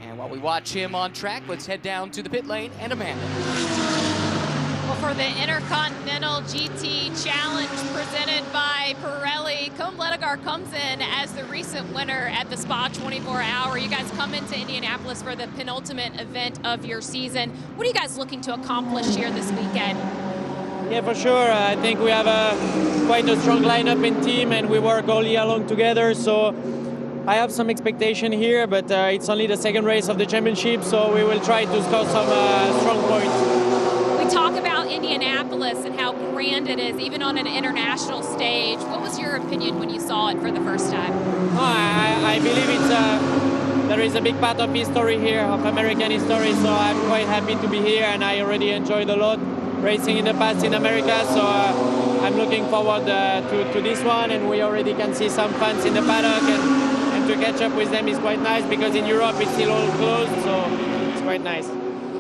Speaker 1: And while we watch him on track, let's head down to the pit lane and Amanda.
Speaker 4: Well, for the Intercontinental GT Challenge presented by Pirelli, Côme Ledegaard comes in as the recent winner at the Spa 24-hour. You guys come into Indianapolis for the penultimate event of your season. What are you guys looking to accomplish here this weekend?
Speaker 5: Yeah, for sure. I think we have quite a strong lineup in team, and we work all year long together. So I have some expectation here, but it's only the second race of the championship, so we will try to score some strong points.
Speaker 4: We talk about Indianapolis and how grand it is, even on an international stage. What was your opinion when you saw it for the first time?
Speaker 5: I believe there is a big part of history here, of American history, so I'm quite happy to be here, and I already enjoyed a lot racing in the past in America, so I'm looking forward to this one, and we already can see some fans in the paddock, and to catch up with them is quite nice because in Europe it's still all closed, so it's quite nice.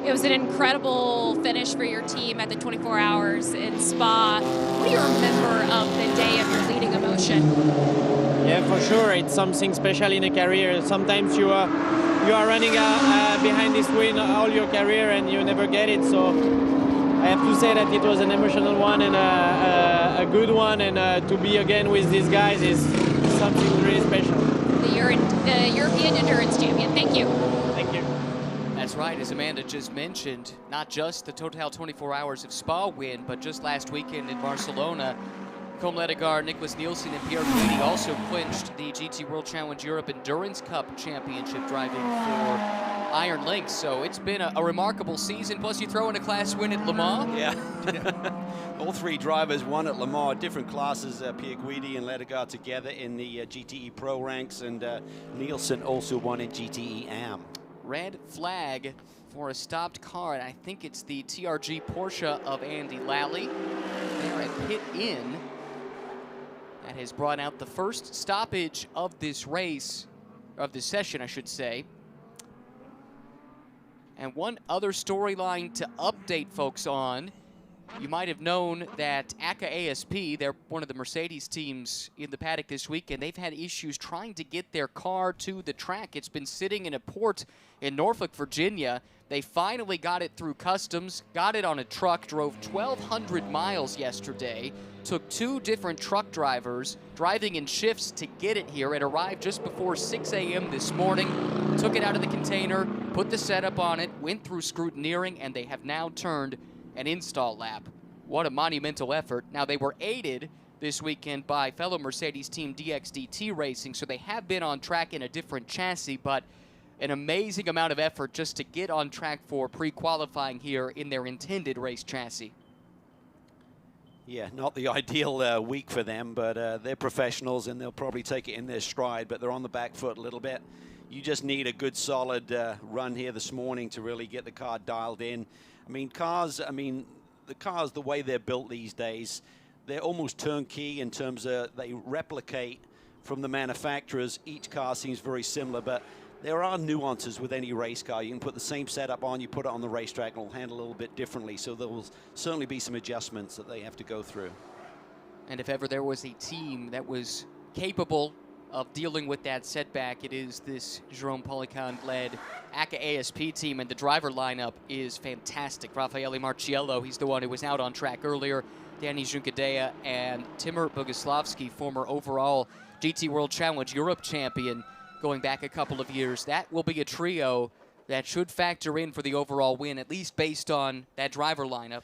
Speaker 4: It was an incredible finish for your team at the 24 hours in Spa. What do you remember of the day of your leading emotion?
Speaker 5: Yeah, for sure, it's something special in a career. Sometimes you are running behind this win all your career and you never get it, so I have to say that it was an emotional one and a good one, and to be again with these guys is something really special.
Speaker 4: The European Endurance Champion. Thank you.
Speaker 5: Thank you.
Speaker 1: That's right, as Amanda just mentioned, not just the Total 24 Hours of Spa win, but just last weekend in Barcelona, Côme Ledegaard, Nicholas Nielsen, and Pierre Guidi also clinched the GT World Challenge Europe Endurance Cup Championship driving for Iron Lynx. So it's been a remarkable season, plus you throw in a class win at Le Mans.
Speaker 3: Yeah. All three drivers won at Le Mans, different classes, Pierre Guidi and Ledegaard together in the GTE Pro ranks, and Nielsen also won in GTE AM.
Speaker 1: Red flag for a stopped car, and I think it's the TRG Porsche of Andy Lally. They're at pit in. That has brought out the first stoppage of this race, of this session, I should say. And one other storyline to update folks on, you might have known that ACA ASP, they're one of the Mercedes teams in the paddock this weekend, they've had issues trying to get their car to the track. It's been sitting in a port in Norfolk, Virginia. They finally got it through customs, got it on a truck, drove 1,200 miles yesterday, took 2 different truck drivers driving in shifts to get it here. It arrived just before 6 a.m. this morning, took it out of the container, put the setup on it, went through scrutineering, and they have now turned an install lap. What a monumental effort. Now, they were aided this weekend by fellow Mercedes team DXDT Racing, so they have been on track in a different chassis, but an amazing amount of effort just to get on track for pre-qualifying here in their intended race chassis.
Speaker 3: Yeah, not the ideal week for them, but they're professionals and they'll probably take it in their stride, but they're on the back foot a little bit. You just need a good solid run here this morning to really get the car dialed in. the cars, the way they're built these days, they're almost turnkey in terms of they replicate from the manufacturers. Each car seems very similar, but there are nuances with any race car. You can put the same setup on, you put it on the racetrack, and it'll handle a little bit differently. So there will certainly be some adjustments that they have to go through.
Speaker 1: And if ever there was a team that was capable of dealing with that setback. It is this Jerome Policon-led ACA ASP team, and the driver lineup is fantastic. Raffaele Marciello, he's the one who was out on track earlier. Danny Junkadea and Timur Boguslavski, former overall GT World Challenge Europe champion going back a couple of years. That will be a trio that should factor in for the overall win, at least based on that driver lineup.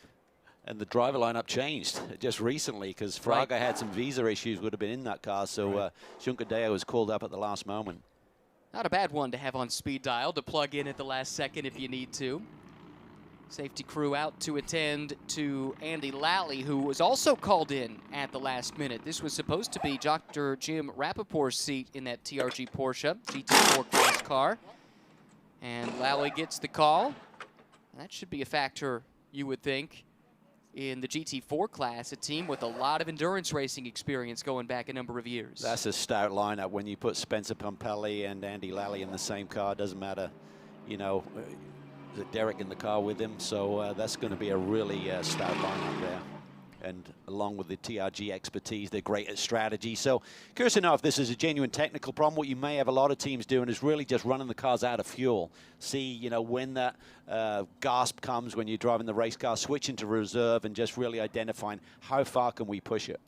Speaker 3: And the driver lineup changed just recently because Fraga had some visa issues, would have been in that car, so Junkadea was called up at the last moment.
Speaker 1: Not a bad one to have on speed dial, to plug in at the last second if you need to. Safety crew out to attend to Andy Lally, who was also called in at the last minute. This was supposed to be Dr. Jim Rappaport's seat in that TRG Porsche GT4 class car. And Lally gets the call. That should be a factor, you would think, in the GT4 class, a team with a lot of endurance racing experience going back a number of years.
Speaker 3: That's a stout lineup when you put Spencer Pompelli and Andy Lally in the same car. Doesn't matter, you know, Derrick in the car with him. So that's going to be a really stout lineup there. And along with the TRG expertise, they're great at strategy. So curious to know if this is a genuine technical problem. What you may have a lot of teams doing is really just running the cars out of fuel. See, you know, when that gasp comes when you're driving the race car, switching to reserve and just really identifying how far can we push it.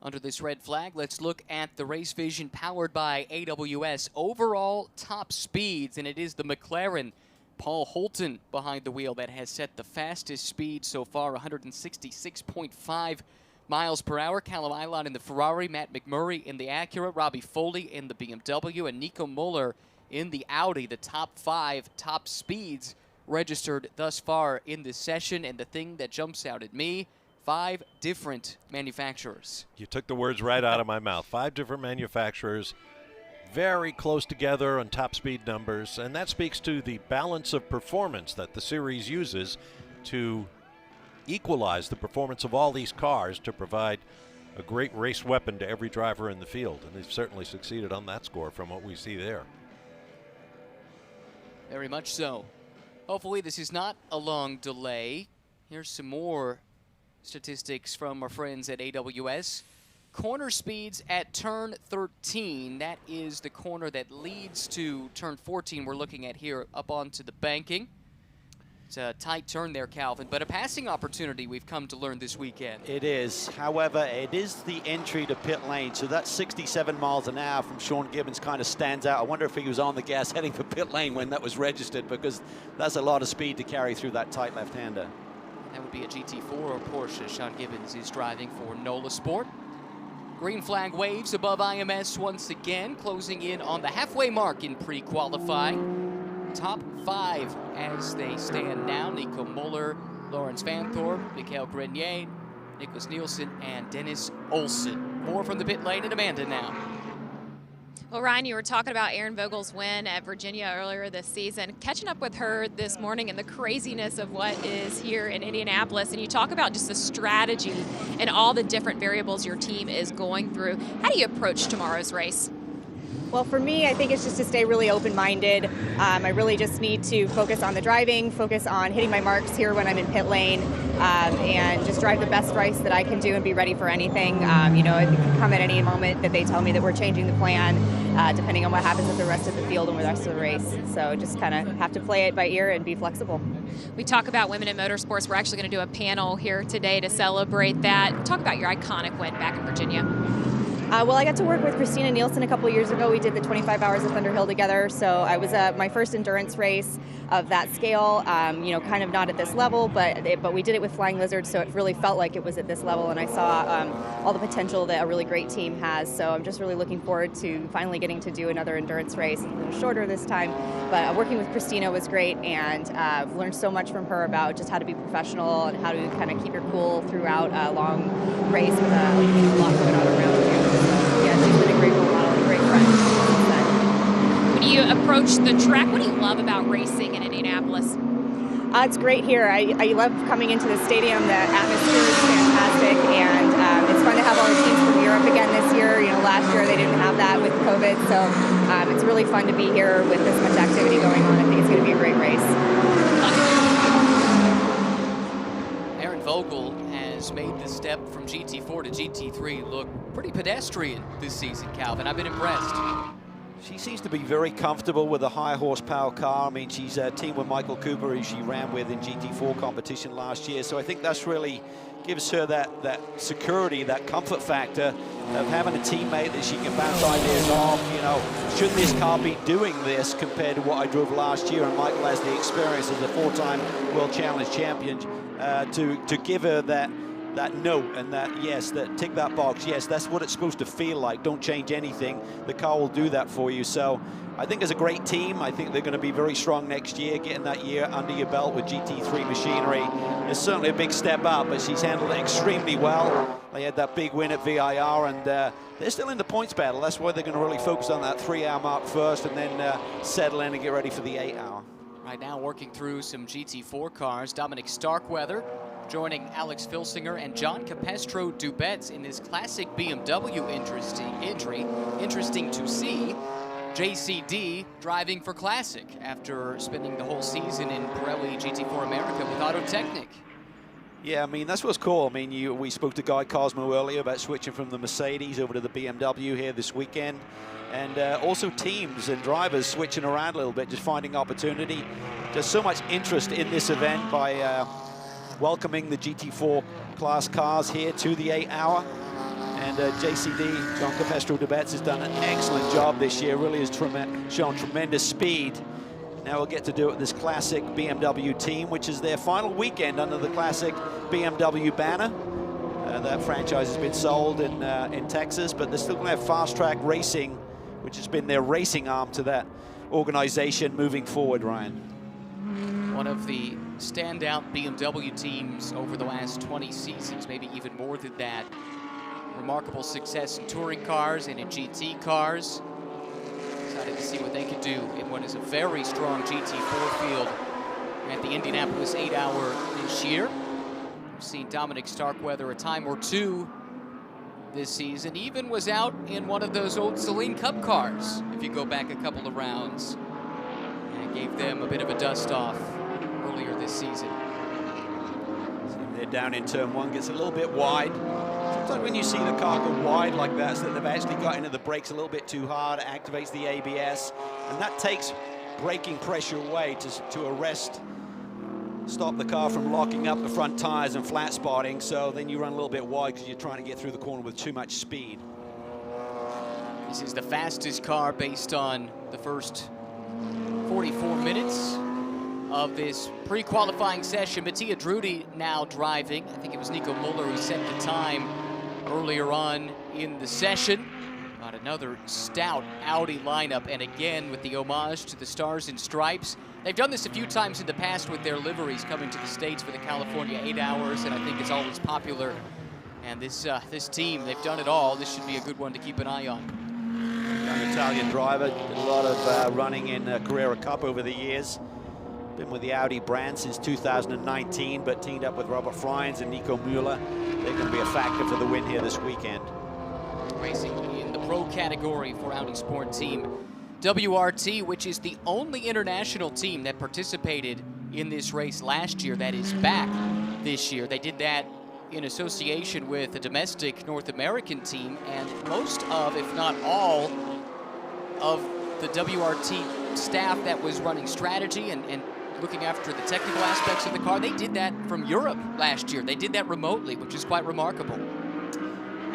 Speaker 1: Under this red flag, let's look at the Race Vision powered by AWS overall top speeds, and it is the McLaren Paul Holton behind the wheel that has set the fastest speed so far, 166.5 miles per hour. Callum Eilon in the Ferrari, Matt McMurray in the Acura, Robbie Foley in the BMW, and Nico Muller in the Audi. The top 5 top speeds registered thus far in this session, and the thing that jumps out at me, 5 different manufacturers.
Speaker 2: You took the words right out of my mouth. 5 different manufacturers, very close together on top speed numbers, and that speaks to the balance of performance that the series uses to equalize the performance of all these cars to provide a great race weapon to every driver in the field, and they've certainly succeeded on that score from what we see there.
Speaker 1: Very much so. Hopefully this is not a long delay. Here's some more statistics from our friends at AWS. Corner speeds at turn 13. That is the corner that leads to turn 14 we're looking at here up onto the banking. It's a tight turn there, Calvin, but a passing opportunity we've come to learn this weekend.
Speaker 3: It is. However, it is the entry to pit lane, so that 67 miles an hour from Sean Gibbons kind of stands out. I wonder if he was on the gas heading for pit lane when that was registered, because that's a lot of speed to carry through that tight left-hander.
Speaker 1: That would be a GT4 or Porsche Sean Gibbons is driving for NOLA Sport. Green flag waves above IMS once again, closing in on the halfway mark in pre-qualifying. Top 5 as they stand now: Nico Muller, Lawrence Vanthorpe, Mikhail Grenier, Nicholas Nielsen, and Dennis Olsen. More from the pit lane and Amanda now.
Speaker 4: Well, Ryan, you were talking about Erin Vogel's win at Virginia earlier this season. Catching up with her this morning and the craziness of what is here in Indianapolis, and you talk about just the strategy and all the different variables your team is going through. How do you approach tomorrow's race?
Speaker 6: Well, for me, I think it's just to stay really open-minded. I really just need to focus on the driving, focus on hitting my marks here when I'm in pit lane, and just drive the best race that I can do and be ready for anything. You know, it can come at any moment that they tell me that we're changing the plan, depending on what happens with the rest of the field and with the rest of the race. So just kind of have to play it by ear and be flexible.
Speaker 4: We talk about women in motorsports. We're actually going to do a panel here today to celebrate that. Talk about your iconic win back in Virginia.
Speaker 6: Well, I got to work with Christina Nielsen a couple years ago. We did the 25 Hours of Thunder Hill together, so I was my first endurance race of that scale. You know, kind of not at this level, but we did it with Flying Lizard, so it really felt like it was at this level, and I saw all the potential that a really great team has. So I'm just really looking forward to finally getting to do another endurance race, a little shorter this time. But working with Christina was great, and I've learned so much from her about just how to be professional and how to kind of keep your cool throughout a long race with a lot going on around you. Yeah, she's been a great role model and a great friend.
Speaker 4: When you approach the track, what do you love about racing in Indianapolis?
Speaker 6: It's great here. I love coming into the stadium. The atmosphere is fantastic, and it's fun to have all the teams from Europe again this year. You know, last year they didn't have that with COVID, so it's really fun to be here with this much activity going on. I think it's going to be a great race.
Speaker 1: Vogel has made the step from GT4 to GT3 look pretty pedestrian this season, Calvin. I've been impressed.
Speaker 3: She seems to be very comfortable with a high horsepower car. I mean, she's a team with Michael Cooper, who she ran with in GT4 competition last year. So I think that's really gives her that security, that comfort factor of having a teammate that she can bounce ideas off. You know, should this car be doing this compared to what I drove last year? And Michael has the experience as a 4-time World Challenge champion to give her that note and that yes, that tick that box. Yes, that's what it's supposed to feel like. Don't change anything. The car will do that for you. So I think it's a great team. I think they're going to be very strong next year. Getting that year under your belt with GT3 machinery is certainly a big step up, but she's handled it extremely well. They had that big win at VIR, and they're still in the points battle. That's why they're going to really focus on that 3-hour mark first, and then settle in and get ready for the 8-hour.
Speaker 1: Right now, working through some GT4 cars, Dominic Starkweather joining Alex Filsinger and John Capestro Dubets in this classic BMW interesting to see. JCD driving for Classic after spending the whole season in Pirelli GT4 America with Autotechnic.
Speaker 3: Yeah, I mean, that's what's cool. I mean, we spoke to Guy Cosmo earlier about switching from the Mercedes over to the BMW here this weekend. And also teams and drivers switching around a little bit, just finding opportunity. There's so much interest in this event by welcoming the GT4 class cars here to the 8-hour. And JCD, John Capestro Dubets, has done an excellent job this year, really has shown tremendous speed. Now we'll get to do it with this classic BMW team, which is their final weekend under the classic BMW banner. That franchise has been sold in Texas, but they're still going to have Fast Track Racing, which has been their racing arm to that organization moving forward, Ryan.
Speaker 1: One of the standout BMW teams over the last 20 seasons, maybe even more than that. Remarkable success in touring cars and in GT cars. Excited to see what they could do in what is a very strong GT4 field at the Indianapolis 8-hour this year. We've seen Dominic Starkweather a time or two this season, even was out in one of those old Saleen Cup cars, if you go back a couple of rounds, and gave them a bit of a dust-off earlier this season.
Speaker 3: So they're down in turn one, gets a little bit wide. Sometimes when you see the car go wide like that, it's that they've actually got into the brakes a little bit too hard, it activates the ABS, and that takes braking pressure away to arrest, stop the car from locking up the front tires and flat spotting, so then you run a little bit wide because you're trying to get through the corner with too much speed.
Speaker 1: This is the fastest car based on the first 44 minutes of this pre-qualifying session. Mattia Drudy now driving. I think it was Nico Muller who set the time earlier on in the session. Got another stout Audi lineup, and again with the homage to the Stars and Stripes. They've done this a few times in the past with their liveries coming to the States for the California 8 hours, and I think it's always popular. And this team, they've done it all. This should be a good one to keep an eye on.
Speaker 3: Young Italian driver, did a lot of running in Carrera Cup over the years. Been with the Audi brand since 2019, but teamed up with Robert Freins and Nico Müller. They're going to be a factor for the win here this weekend.
Speaker 1: Racing in the pro category for Audi Sport Team WRT, which is the only international team that participated in this race last year that is back this year. They did that in association with a domestic North American team, and most of, if not all, of the WRT staff that was running strategy and looking after the technical aspects of the car, they did that from Europe last year. They did that remotely, which is quite remarkable.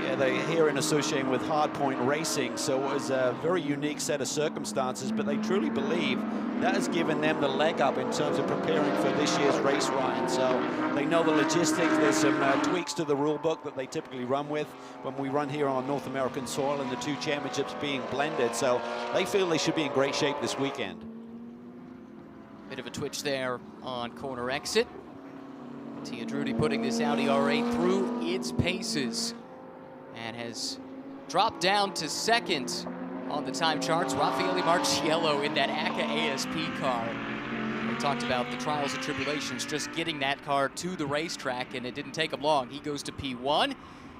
Speaker 3: Yeah, they're here in association with Hardpoint Racing, so it was a very unique set of circumstances, but they truly believe that has given them the leg up in terms of preparing for this year's race, Ryan. So they know the logistics. There's some tweaks to the rule book that they typically run with when we run here on North American soil and the two championships being blended. So they feel they should be in great shape this weekend.
Speaker 1: Bit of a twitch there on corner exit. Mattia Drudy putting this Audi R8 through its paces and has dropped down to second on the time charts. Raffaele Marciello in that ACA ASP car. We talked about the trials and tribulations just getting that car to the racetrack, and it didn't take him long. He goes to P1.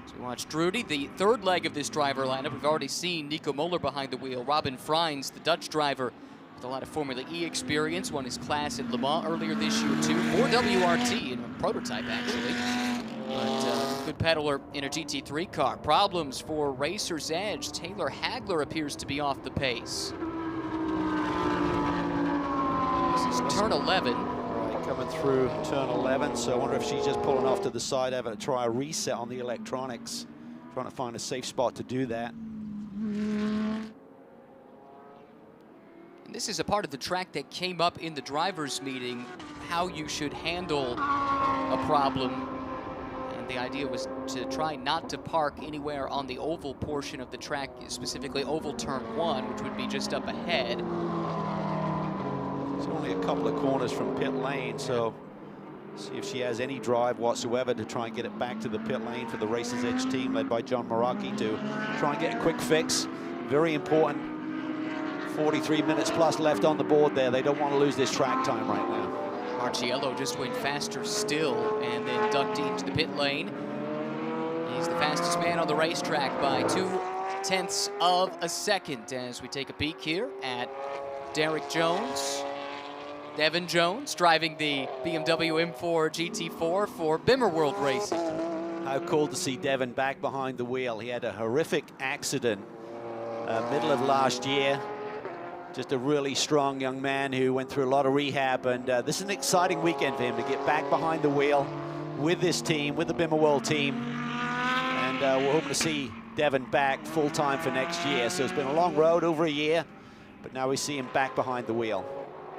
Speaker 1: So we watch Drudy, the third leg of this driver lineup. We've already seen Nico Muller behind the wheel. Robin Freins, the Dutch driver, with a lot of Formula E experience, won his class at Le Mans earlier this year too, for WRT, in a prototype actually. Good peddler in a GT3 car. Problems for Racer's Edge. Taylor Hagler appears to be off the pace. This is turn 11.
Speaker 3: Right, coming through turn 11, so I wonder if she's just pulling off to the side, having to try a reset on the electronics, trying to find a safe spot to do that.
Speaker 1: And this is a part of the track that came up in the drivers' meeting, how you should handle a problem. And the idea was to try not to park anywhere on the oval portion of the track, specifically oval turn 1, which would be just up ahead.
Speaker 3: It's only a couple of corners from pit lane, so see if she has any drive whatsoever to try and get it back to the pit lane for the Racer's Edge team led by John Meraki to try and get a quick fix. Very important. 43 minutes plus left on the board there. They don't want to lose this track time right now.
Speaker 1: Marciello just went faster still and then ducked into the pit lane. He's the fastest man on the racetrack by 0.2 of a second as we take a peek here at Derrick Jones. Devin Jones driving the BMW M4 GT4 for Bimmer World Racing.
Speaker 3: How cool to see Devin back behind the wheel. He had a horrific accident middle of last year. Just a really strong young man who went through a lot of rehab, and this is an exciting weekend for him to get back behind the wheel with this team, with the Bimmer World team. And we're hoping to see Devin back full-time for next year. So it's been a long road, over a year, but now we see him back behind the wheel.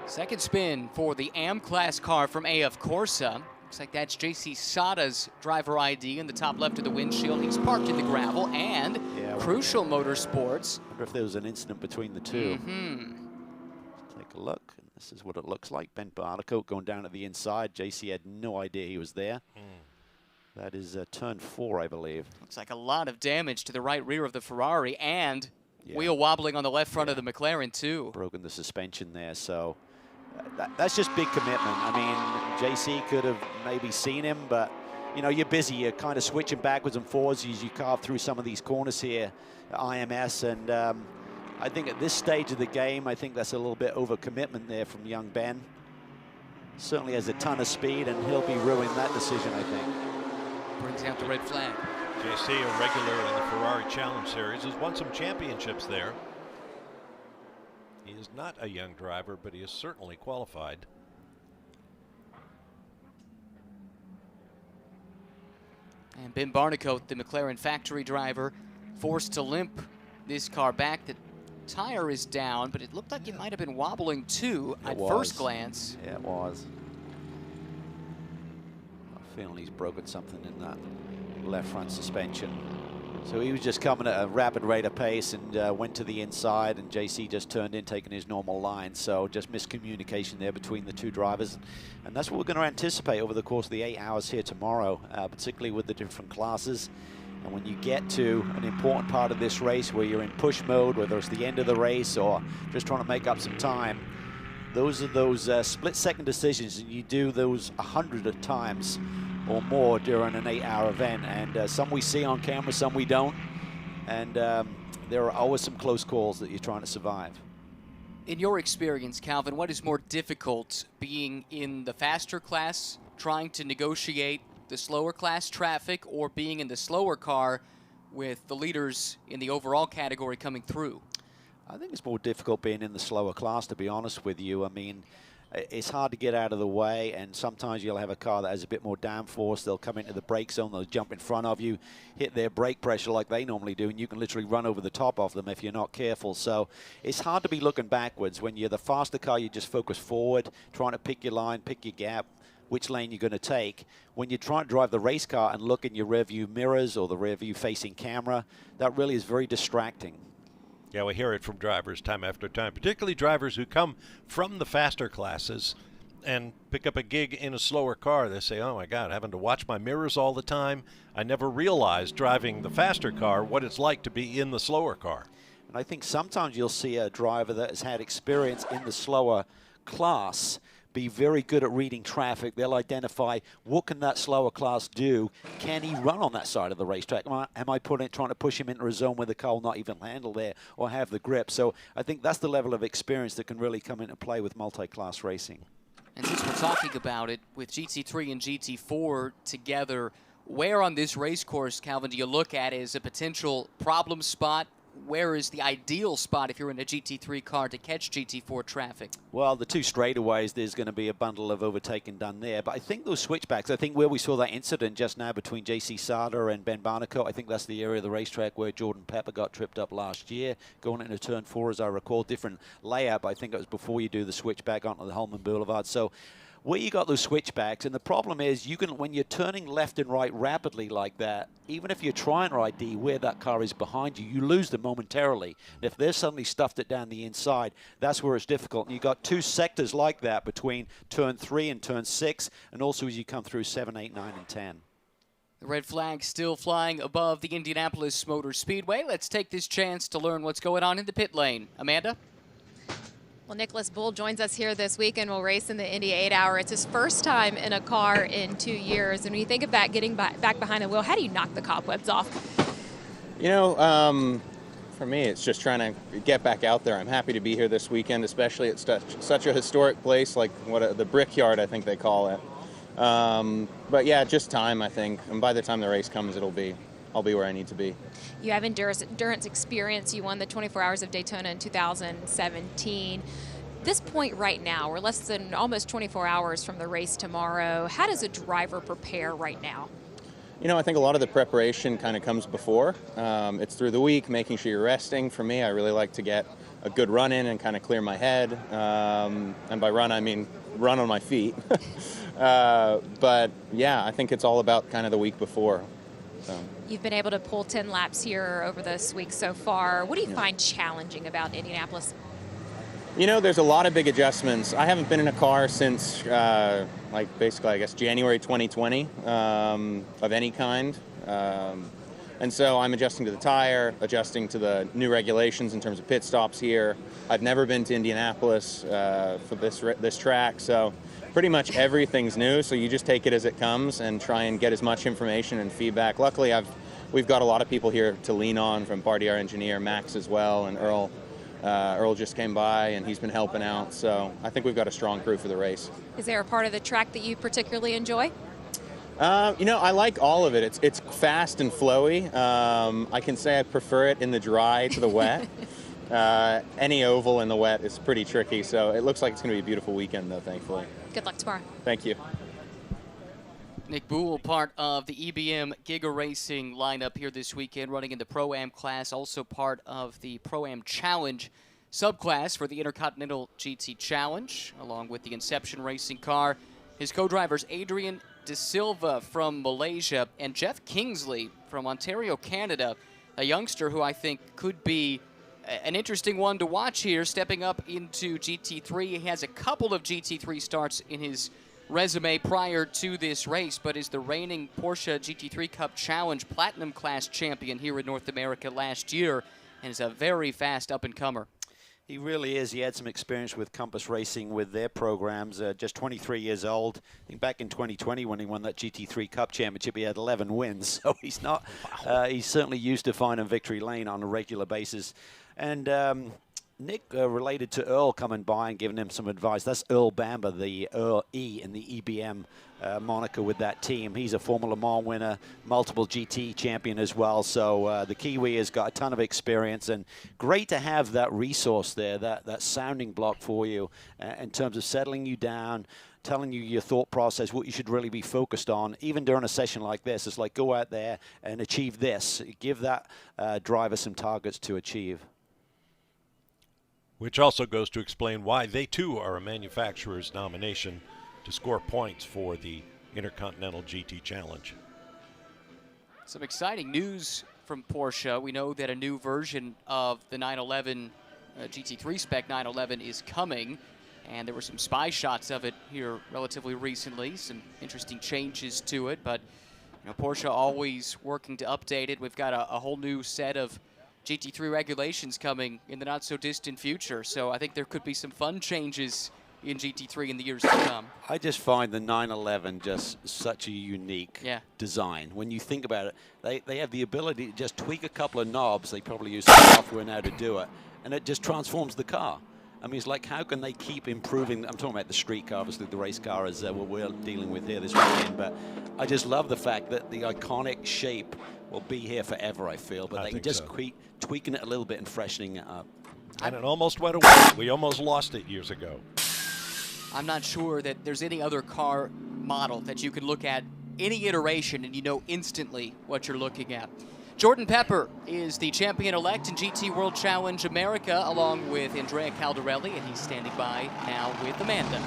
Speaker 1: Second spin for the AM class car from AF Corsa. Looks like that's JC Sada's driver ID in the top left of the windshield. He's parked in the gravel, and Crucial Motorsports.
Speaker 3: I wonder if there was an incident between the two. Let's take a look. And this is what it looks like. Ben Barnicoat going down to the inside. JC had no idea he was there. That is turn 4, I believe.
Speaker 1: Looks like a lot of damage to the right rear of the Ferrari, and wheel wobbling on the left front of the McLaren too.
Speaker 3: Broken the suspension there, so that's just big commitment. I mean, JC could have maybe seen him, but you know, you're busy. You're kind of switching backwards and forwards as you carve through some of these corners here at IMS, and I think at this stage of the game, I think that's a little bit over commitment there from young Ben. Certainly has a ton of speed, and he'll be ruining that decision, I think.
Speaker 1: Brings out the red flag.
Speaker 2: JC, a regular in the Ferrari Challenge Series, has won some championships there. He is not a young driver, but he is certainly qualified.
Speaker 1: And Ben Barnicoat, the McLaren factory driver, forced to limp this car back. The tire is down, but it looked like it might have been wobbling too at first glance.
Speaker 3: Yeah, it was. I'm feeling he's broken something in that left front suspension. So he was just coming at a rapid rate of pace and went to the inside, and JC just turned in, taking his normal line. So just miscommunication there between the two drivers. And that's what we're going to anticipate over the course of the 8 hours here tomorrow, particularly with the different classes. And when you get to an important part of this race where you're in push mode, whether it's the end of the race or just trying to make up some time, those are those split-second decisions, and you do those 100 times or more during an 8-hour event. And some we see on camera, some we don't. And there are always some close calls that you're trying to survive.
Speaker 1: In your experience, Calvin, what is more difficult, being in the faster class, trying to negotiate the slower class traffic, or being in the slower car with the leaders in the overall category coming through?
Speaker 3: I think it's more difficult being in the slower class, to be honest with you. I mean, it's hard to get out of the way, and sometimes you'll have a car that has a bit more downforce. They'll come into the brake zone, they'll jump in front of you, hit their brake pressure like they normally do, and you can literally run over the top of them if you're not careful. So it's hard to be looking backwards. When you're the faster car, you just focus forward, trying to pick your line, pick your gap, which lane you're going to take. When you try to drive the race car and look in your rear view mirrors or the rear view facing camera, that really is very distracting.
Speaker 2: Yeah, we hear it from drivers time after time, particularly drivers who come from the faster classes and pick up a gig in a slower car. They say, oh my God, having to watch my mirrors all the time. I never realized driving the faster car what it's like to be in the slower car.
Speaker 3: And I think sometimes you'll see a driver that has had experience in the slower class be very good at reading traffic. They'll identify, what can that slower class do? Can he run on that side of the racetrack? Am I trying to push him into a zone where the car will not even handle there or have the grip? So I think that's the level of experience that can really come into play with multi-class racing.
Speaker 1: And since we're talking about it, with GT3 and GT4 together, Where on this race course, Calvin, do you look at as a potential problem spot? Where is the ideal spot if you're in a GT3 car to catch GT4 traffic?
Speaker 3: Well, the two straightaways, there's going to be a bundle of overtaking done there. But I think those switchbacks, I think where we saw that incident just now between J.C. Sada and Ben Barnicoat, I think that's the area of the racetrack where Jordan Pepper got tripped up last year, going into turn 4, as I recall. Different layout, but I think it was before you do the switchback onto the Holman Boulevard. So where you got those switchbacks, and the problem is you can, when you're turning left and right rapidly like that, even if you're trying to ID where that car is behind you, you lose them momentarily. And if they're suddenly stuffed it down the inside, that's where it's difficult. And you've got two sectors like that between turn 3 and turn 6, and also as you come through 7, 8, 9, and 10.
Speaker 1: The red flag still flying above the Indianapolis Motor Speedway. Let's take this chance to learn what's going on in the pit lane. Amanda?
Speaker 4: Well, Nicholas Bull joins us here this week and will race in the Indy 8-hour. It's his first time in a car in 2 years. And when you think of that, getting back behind the wheel, how do you knock the cobwebs off?
Speaker 7: You know, for me, it's just trying to get back out there. I'm happy to be here this weekend, especially at such a historic place like the Brickyard, I think they call it. But yeah, just time, I think. And by the time the race comes, I'll be where I need to be.
Speaker 4: You have endurance experience. You won the 24 Hours of Daytona in 2017. This point right now, we're less than almost 24 hours from the race tomorrow. How does a driver prepare right now?
Speaker 7: You know, I think a lot of the preparation kind of comes before. It's through the week, making sure you're resting. For me, I really like to get a good run in and kind of clear my head. And by run, I mean run on my feet. But yeah, I think it's all about kind of the week before. So.
Speaker 4: You've been able to pull 10 laps here over this week so far. What do you find challenging about Indianapolis?
Speaker 7: You know, there's a lot of big adjustments. I haven't been in a car since, basically, I guess, January 2020 of any kind. And so I'm adjusting to the tire, adjusting to the new regulations in terms of pit stops here. I've never been to Indianapolis for this track, so pretty much everything's new. So you just take it as it comes and try and get as much information and feedback. Luckily, we've got a lot of people here to lean on, from Barty, our engineer, Max as well, and Earl. Earl just came by and he's been helping out. So I think we've got a strong crew for the race.
Speaker 4: Is there a part of the track that you particularly enjoy?
Speaker 7: You know, I like all of it. It's fast and flowy. I can say I prefer it in the dry to the wet. Any oval in the wet is pretty tricky. So it looks like it's going to be a beautiful weekend, though, thankfully.
Speaker 4: Good luck tomorrow.
Speaker 7: Thank you.
Speaker 1: Nick Boole, part of the EBM Giga Racing lineup here this weekend, running in the Pro-Am class, also part of the Pro-Am Challenge subclass for the Intercontinental GT Challenge, along with the Inception Racing car. His co-drivers Adrian De Silva from Malaysia and Jeff Kingsley from Ontario, Canada, a youngster who I think could be an interesting one to watch here, stepping up into GT3. He has a couple of GT3 starts in his resume prior to this race, but is the reigning Porsche GT3 Cup Challenge Platinum Class champion here in North America last year, and is a very fast up-and-comer.
Speaker 3: He really is. He had some experience with Compass Racing with their programs, just 23 years old. I think back in 2020 when he won that GT3 Cup Championship, he had 11 wins. So he's not, he's certainly used to finding victory lane on a regular basis. And Nick, related to Earl coming by and giving him some advice. That's Earl Bamber, the Earl E in the EBM moniker with that team. He's a former Le Mans winner, multiple GT champion as well. So the Kiwi has got a ton of experience, and great to have that resource there, that sounding block for you in terms of settling you down, telling you your thought process, what you should really be focused on, even during a session like this. It's like, go out there and achieve this. Give that driver some targets to achieve.
Speaker 2: Which also goes to explain why they, too, are a manufacturer's nomination to score points for the Intercontinental GT Challenge.
Speaker 1: Some exciting news from Porsche. We know that a new version of the 911 GT3 spec 911 is coming, and there were some spy shots of it here relatively recently, some interesting changes to it, but you know, Porsche always working to update it. We've got a whole new set of GT3 regulations coming in the not-so-distant future, so I think there could be some fun changes in GT3 in the years to come.
Speaker 3: I just find the 911 just such a unique design. When you think about it, they have the ability to just tweak a couple of knobs. They probably use some software now to do it, and it just transforms the car. I mean, it's like, how can they keep improving? I'm talking about the street car, obviously the race car is what we're dealing with here this weekend, but I just love the fact that the iconic shape will be here forever, I feel, but they can just keep tweaking it a little bit and freshening it up.
Speaker 2: And it almost went away. We almost lost it years ago.
Speaker 1: I'm not sure that there's any other car model that you can look at any iteration and you know instantly what you're looking at. Jordan Pepper is the champion-elect in GT World Challenge America, along with Andrea Caldarelli, and he's standing by now with Amanda.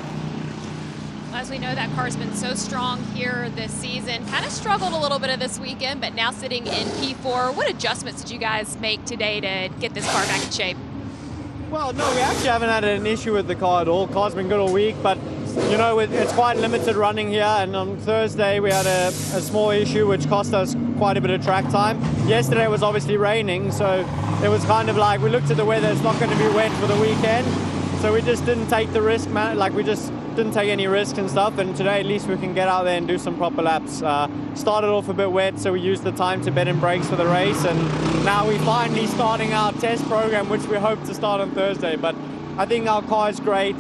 Speaker 4: As we know, that car's been so strong here this season. Kind of struggled a little bit of this weekend, but now sitting in P4. What adjustments did you guys make today to get this car back in shape?
Speaker 8: Well, no, we actually haven't had an issue with the car at all. The car's been good all week, but you know, it's quite limited running here, and on Thursday we had a small issue which cost us quite a bit of track time. Yesterday it was obviously raining, so it was kind of like we looked at the weather, it's not going to be wet for the weekend, so we just didn't take the risk, man. Like, we just didn't take any risks and stuff, and today at least we can get out there and do some proper laps. Started off a bit wet, so we used the time to bed in brakes for the race, and now we're finally starting our test program, which we hope to start on Thursday. But I think our car is great.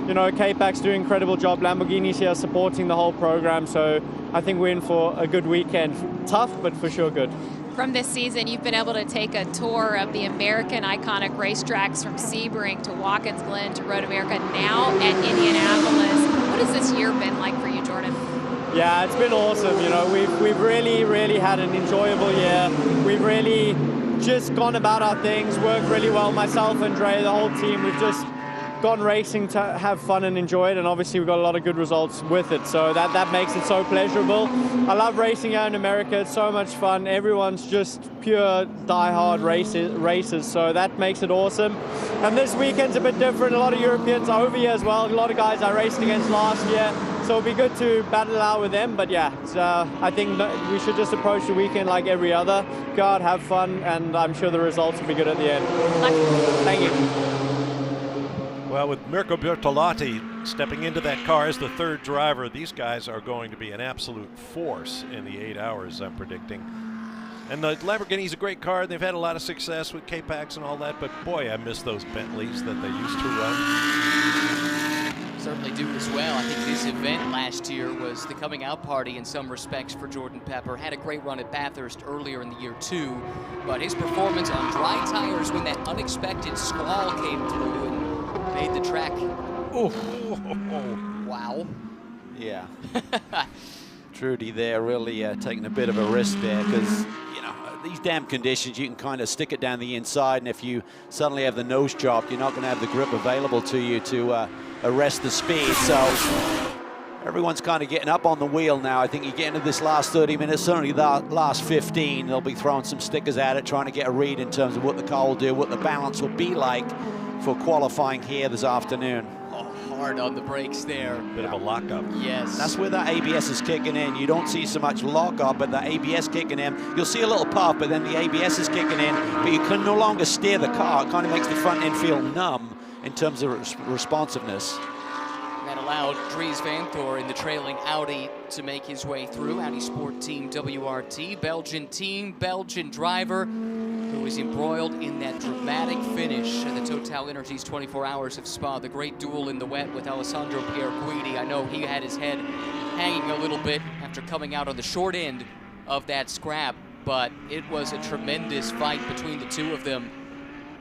Speaker 8: You know, K-Pac's doing an incredible job. Lamborghini's here supporting the whole program, so I think we're in for a good weekend. Tough, but for sure good.
Speaker 4: From this season, you've been able to take a tour of the American iconic racetracks from Sebring to Watkins Glen to Road America, now at Indianapolis. What has this year been like for you, Jordan?
Speaker 8: Yeah, it's been awesome. You know, we've really had an enjoyable year. We've really just gone about our things, worked really well. Myself and Dre, the whole team, we've just gone racing to have fun and enjoy it, and obviously we've got a lot of good results with it, so that makes it so pleasurable. I love racing here in America. It's so much fun. Everyone's just pure die-hard racers, so that makes it awesome. And this weekend's a bit different. A lot of Europeans are over here as well. A lot of guys I raced against last year, so it'll be good to battle out with them. But yeah, I think we should just approach the weekend like every other. Go out, have fun, and I'm sure the results will be good at the end. Thank you.
Speaker 2: Well, with Mirko Bertolotti stepping into that car as the third driver, these guys are going to be an absolute force in the 8 hours, I'm predicting. And the Lamborghini's a great car. They've had a lot of success with K-Pacs and all that, but boy, I miss those Bentleys that they used to run.
Speaker 1: Certainly do as well. I think this event last year was the coming out party in some respects for Jordan Pepper. Had a great run at Bathurst earlier in the year too, but his performance on dry tires when that unexpected squall came through and made the track.
Speaker 3: Oh,
Speaker 1: wow.
Speaker 3: Yeah. Trudy there really taking a bit of a risk there, because you know, these damn conditions, you can kind of stick it down the inside, and if you suddenly have the nose job, you're not going to have the grip available to you to arrest the speed. So everyone's kind of getting up on the wheel now. I think you get into this last 30 minutes, certainly the last 15, they'll be throwing some stickers at it, trying to get a read in terms of what the car will do, what the balance will be like for qualifying here this afternoon.
Speaker 1: Oh, hard on the brakes there.
Speaker 2: Bit of a lockup.
Speaker 1: Yes.
Speaker 3: That's where that ABS is kicking in. You don't see so much lockup, but the ABS kicking in. You'll see a little puff, but then the ABS is kicking in, but you can no longer steer the car. It kind of makes the front end feel numb in terms of responsiveness.
Speaker 1: That allowed Dries Van Thor in the trailing Audi to make his way through. Audi Sport Team WRT, Belgian team, Belgian driver, who was embroiled in that dramatic finish of the Total Energies 24 Hours of Spa. The great duel in the wet with Alessandro Pierguidi. I know he had his head hanging a little bit after coming out on the short end of that scrap, but it was a tremendous fight between the two of them,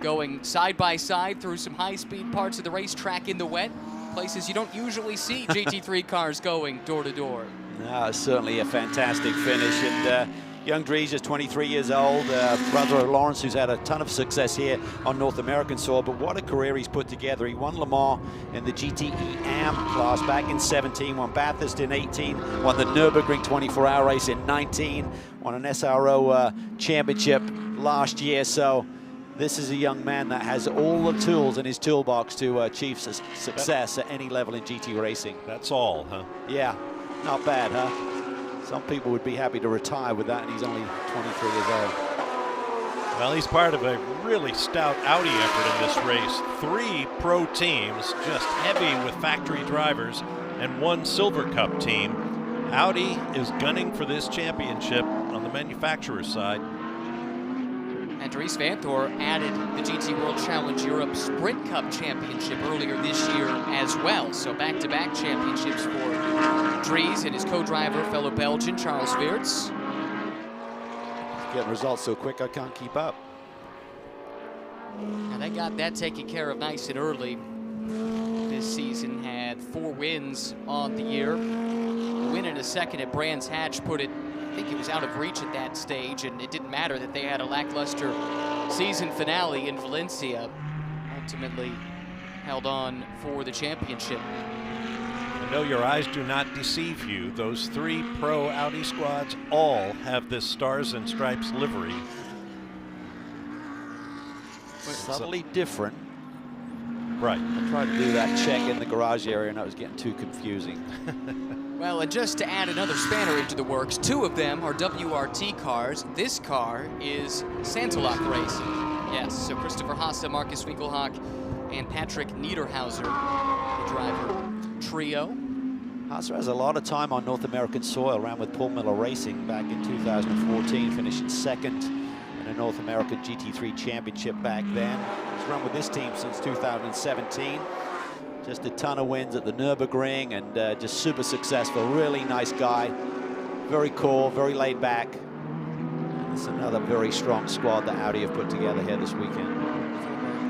Speaker 1: going side by side through some high-speed parts of the racetrack in the wet, places you don't usually see GT3 cars going door to door.
Speaker 3: No, it's certainly a fantastic finish, and young Dries is 23 years old, brother of Lawrence, who's had a ton of success here on North American soil, but what a career he's put together. He won Le Mans in the GTE AM class back in 17, won Bathurst in 18, won the Nürburgring 24-hour race in 19, won an SRO championship last year, so this is a young man that has all the tools in his toolbox to achieve success at any level in GT racing.
Speaker 2: That's all, huh?
Speaker 3: Yeah, not bad, huh? Some people would be happy to retire with that, and he's only 23 years old.
Speaker 2: Well, he's part of a really stout Audi effort in this race. 3 pro teams, just heavy with factory drivers, and 1 Silver Cup team. Audi is gunning for this championship on the manufacturer's side.
Speaker 1: And Dries Vanthoor added the GT World Challenge Europe Sprint Cup Championship earlier this year as well. So back-to-back championships for Dries and his co-driver, fellow Belgian, Charles Weerts.
Speaker 3: Getting results so quick I can't keep up.
Speaker 1: And they got that taken care of nice and early. This season had 4 wins on the year. A win and a second at Brands Hatch put it, I think it was out of reach at that stage, and it didn't matter that they had a lackluster season finale in Valencia. Ultimately held on for the championship.
Speaker 2: I know your eyes do not deceive you. Those 3 pro Audi squads all have this Stars and Stripes livery.
Speaker 3: Subtly different.
Speaker 2: Right.
Speaker 3: I tried to do that check in the garage area and that was getting too confusing.
Speaker 1: Well, and just to add another spanner into the works, 2 of them are WRT cars. This car is Santalok Racing. Yes, so Christopher Haase, Marcus Winkelhock, and Patrick Niederhauser, the driver trio.
Speaker 3: Haase has a lot of time on North American soil, ran with Paul Miller Racing back in 2014, finishing 2nd in a North American GT3 championship back then. He's run with this team since 2017. Just a ton of wins at the Nürburgring and just super successful. Really nice guy. Very cool, very laid back. And it's another very strong squad that Audi have put together here this weekend.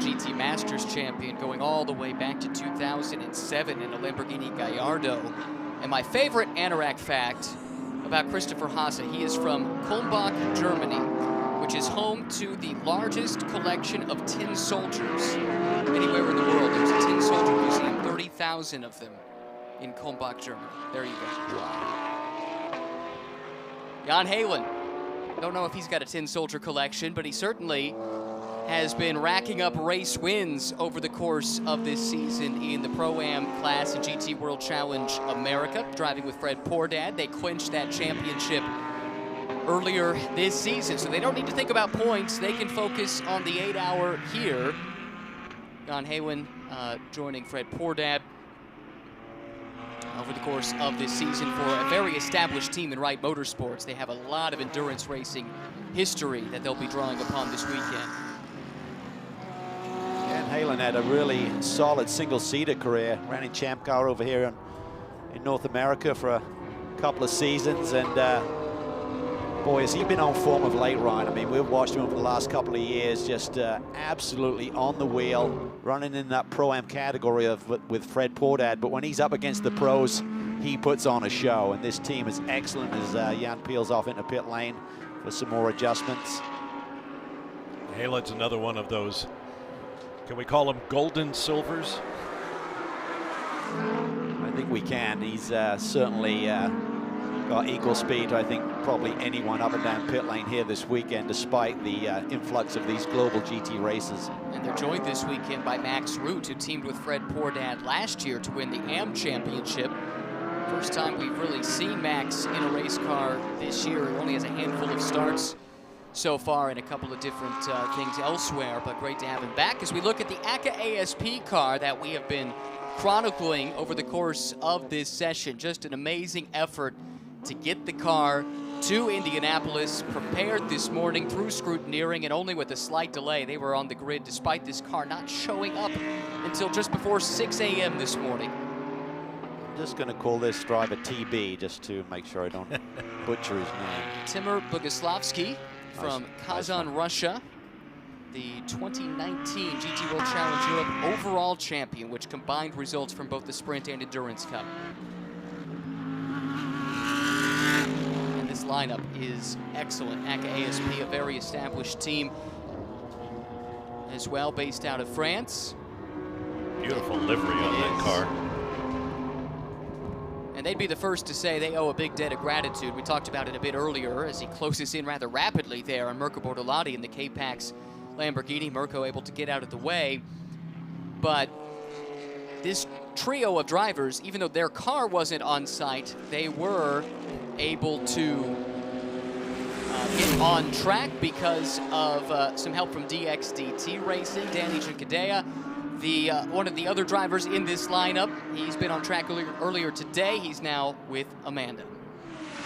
Speaker 1: GT Masters champion going all the way back to 2007 in a Lamborghini Gallardo. And my favorite Anorak fact about Christopher Haase, he is from Kulmbach, Germany, which is home to the largest collection of tin soldiers anywhere in the world. There's a tin soldier museum, 30,000 of them in Kulmbach, Germany. There you go. Jan Heylen. Don't know if he's got a tin soldier collection, but he certainly has been racking up race wins over the course of this season in the Pro-Am class in GT World Challenge America, driving with Fred Pourdad. They clinched that championship earlier this season, so they don't need to think about points. They can focus on the 8-hour here. Jan Heylen joining Fred Pourdad over the course of this season for a very established team in Wright Motorsports. They have a lot of endurance racing history that they'll be drawing upon this weekend.
Speaker 3: And Heylen had a really solid single-seater career. Ran in Champ Car over here in North America for a couple of seasons, and boy, has he been on form of late, Ryan. I mean, we've watched him over the last couple of years, just absolutely on the wheel, running in that Pro-Am category with Fred Pourdad. But when he's up against the pros, he puts on a show. And this team is excellent as Jan peels off into pit lane for some more adjustments.
Speaker 2: Heylen's another one of those, can we call them golden silvers?
Speaker 3: I think we can. He's certainly got equal speed to, I think, probably anyone up and down pit lane here this weekend, despite the influx of these global GT races.
Speaker 1: And they're joined this weekend by Max Root, who teamed with Fred Pourdad last year to win the AM Championship. First time we've really seen Max in a race car this year. He only has a handful of starts so far in a couple of different things elsewhere, but great to have him back as we look at the ACA ASP car that we have been chronicling over the course of this session. Just an amazing effort to get the car to Indianapolis, prepared this morning through scrutineering, and only with a slight delay they were on the grid despite this car not showing up until just before 6 a.m. this morning.
Speaker 3: I'm just going to call this driver TB just to make sure I don't butcher his name.
Speaker 1: Timur Boguslavsky from Kazan, Russia, the 2019 GT World Challenge Europe overall champion, which combined results from both the Sprint and Endurance Cup. And this lineup is excellent. ACA ASP, a very established team as well, based out of France.
Speaker 2: Beautiful livery on that car.
Speaker 1: And they'd be the first to say they owe a big debt of gratitude. We talked about it a bit earlier as he closes in rather rapidly there on Mirko Bortolotti in the K-Pax Lamborghini. Mirko able to get out of the way. But this trio of drivers, even though their car wasn't on site, they were able to get on track because of some help from DXDT Racing. Danny Giancadea, one of the other drivers in this lineup. He's been on track earlier today. He's now with Amanda.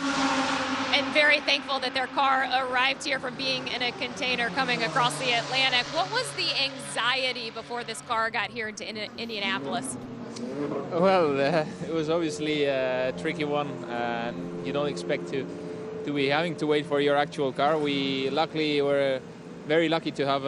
Speaker 4: And very thankful that their car arrived here from being in a container coming across the Atlantic. What was the anxiety before this car got here into Indianapolis?
Speaker 9: Well, it was obviously a tricky one. You don't expect to be having to wait for your actual car. We luckily were very lucky to have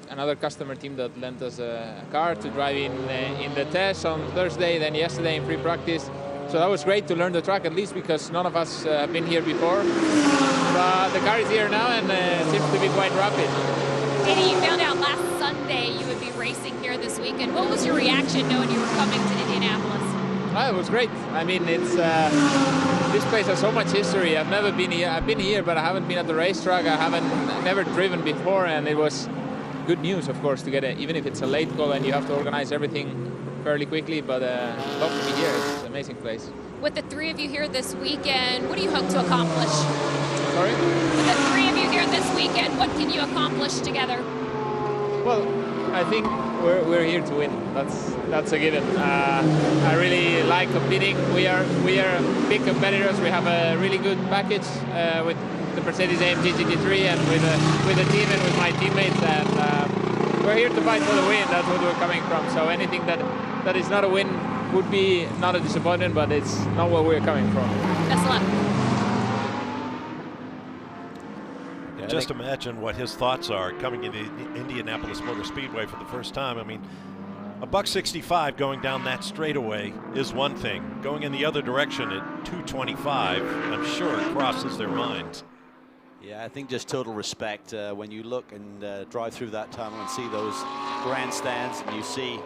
Speaker 9: another customer team that lent us a car to drive in the test on Thursday, then yesterday in pre-practice. So that was great to learn the track, at least because none of us have been here before. But the car is here now and seems to be quite rapid.
Speaker 4: Indy, you found out last Sunday you would be racing here this weekend. What was your reaction knowing you were coming to Indianapolis?
Speaker 9: Oh, it was great. I mean, it's this place has so much history. I've never been here. I've been here, but I haven't been at the racetrack. I've never driven before, and it was good news, of course, to get it, even if it's a late call and you have to organize everything fairly quickly, but love to be here. It's an amazing place.
Speaker 4: With the three of you here this weekend, what do you hope to accomplish?
Speaker 9: Sorry?
Speaker 4: With the three of you here this weekend, what can you accomplish together?
Speaker 9: Well, I think we're here to win. That's a given. I really like competing. We are big competitors. We have a really good package with the Mercedes-AMG GT3 and with the team and with my teammates. And we're here to fight for the win. That's what we're coming from. So anything that is not a win would be not a disappointment, but it's not where we're coming from.
Speaker 4: Best of luck.
Speaker 2: Yeah, just imagine what his thoughts are coming into Indianapolis Motor Speedway for the first time. I mean, a $165 going down that straightaway is one thing. Going in the other direction at 225, I'm sure it crosses their minds.
Speaker 3: Yeah, I think just total respect when you look and drive through that tunnel and see those grandstands, and you see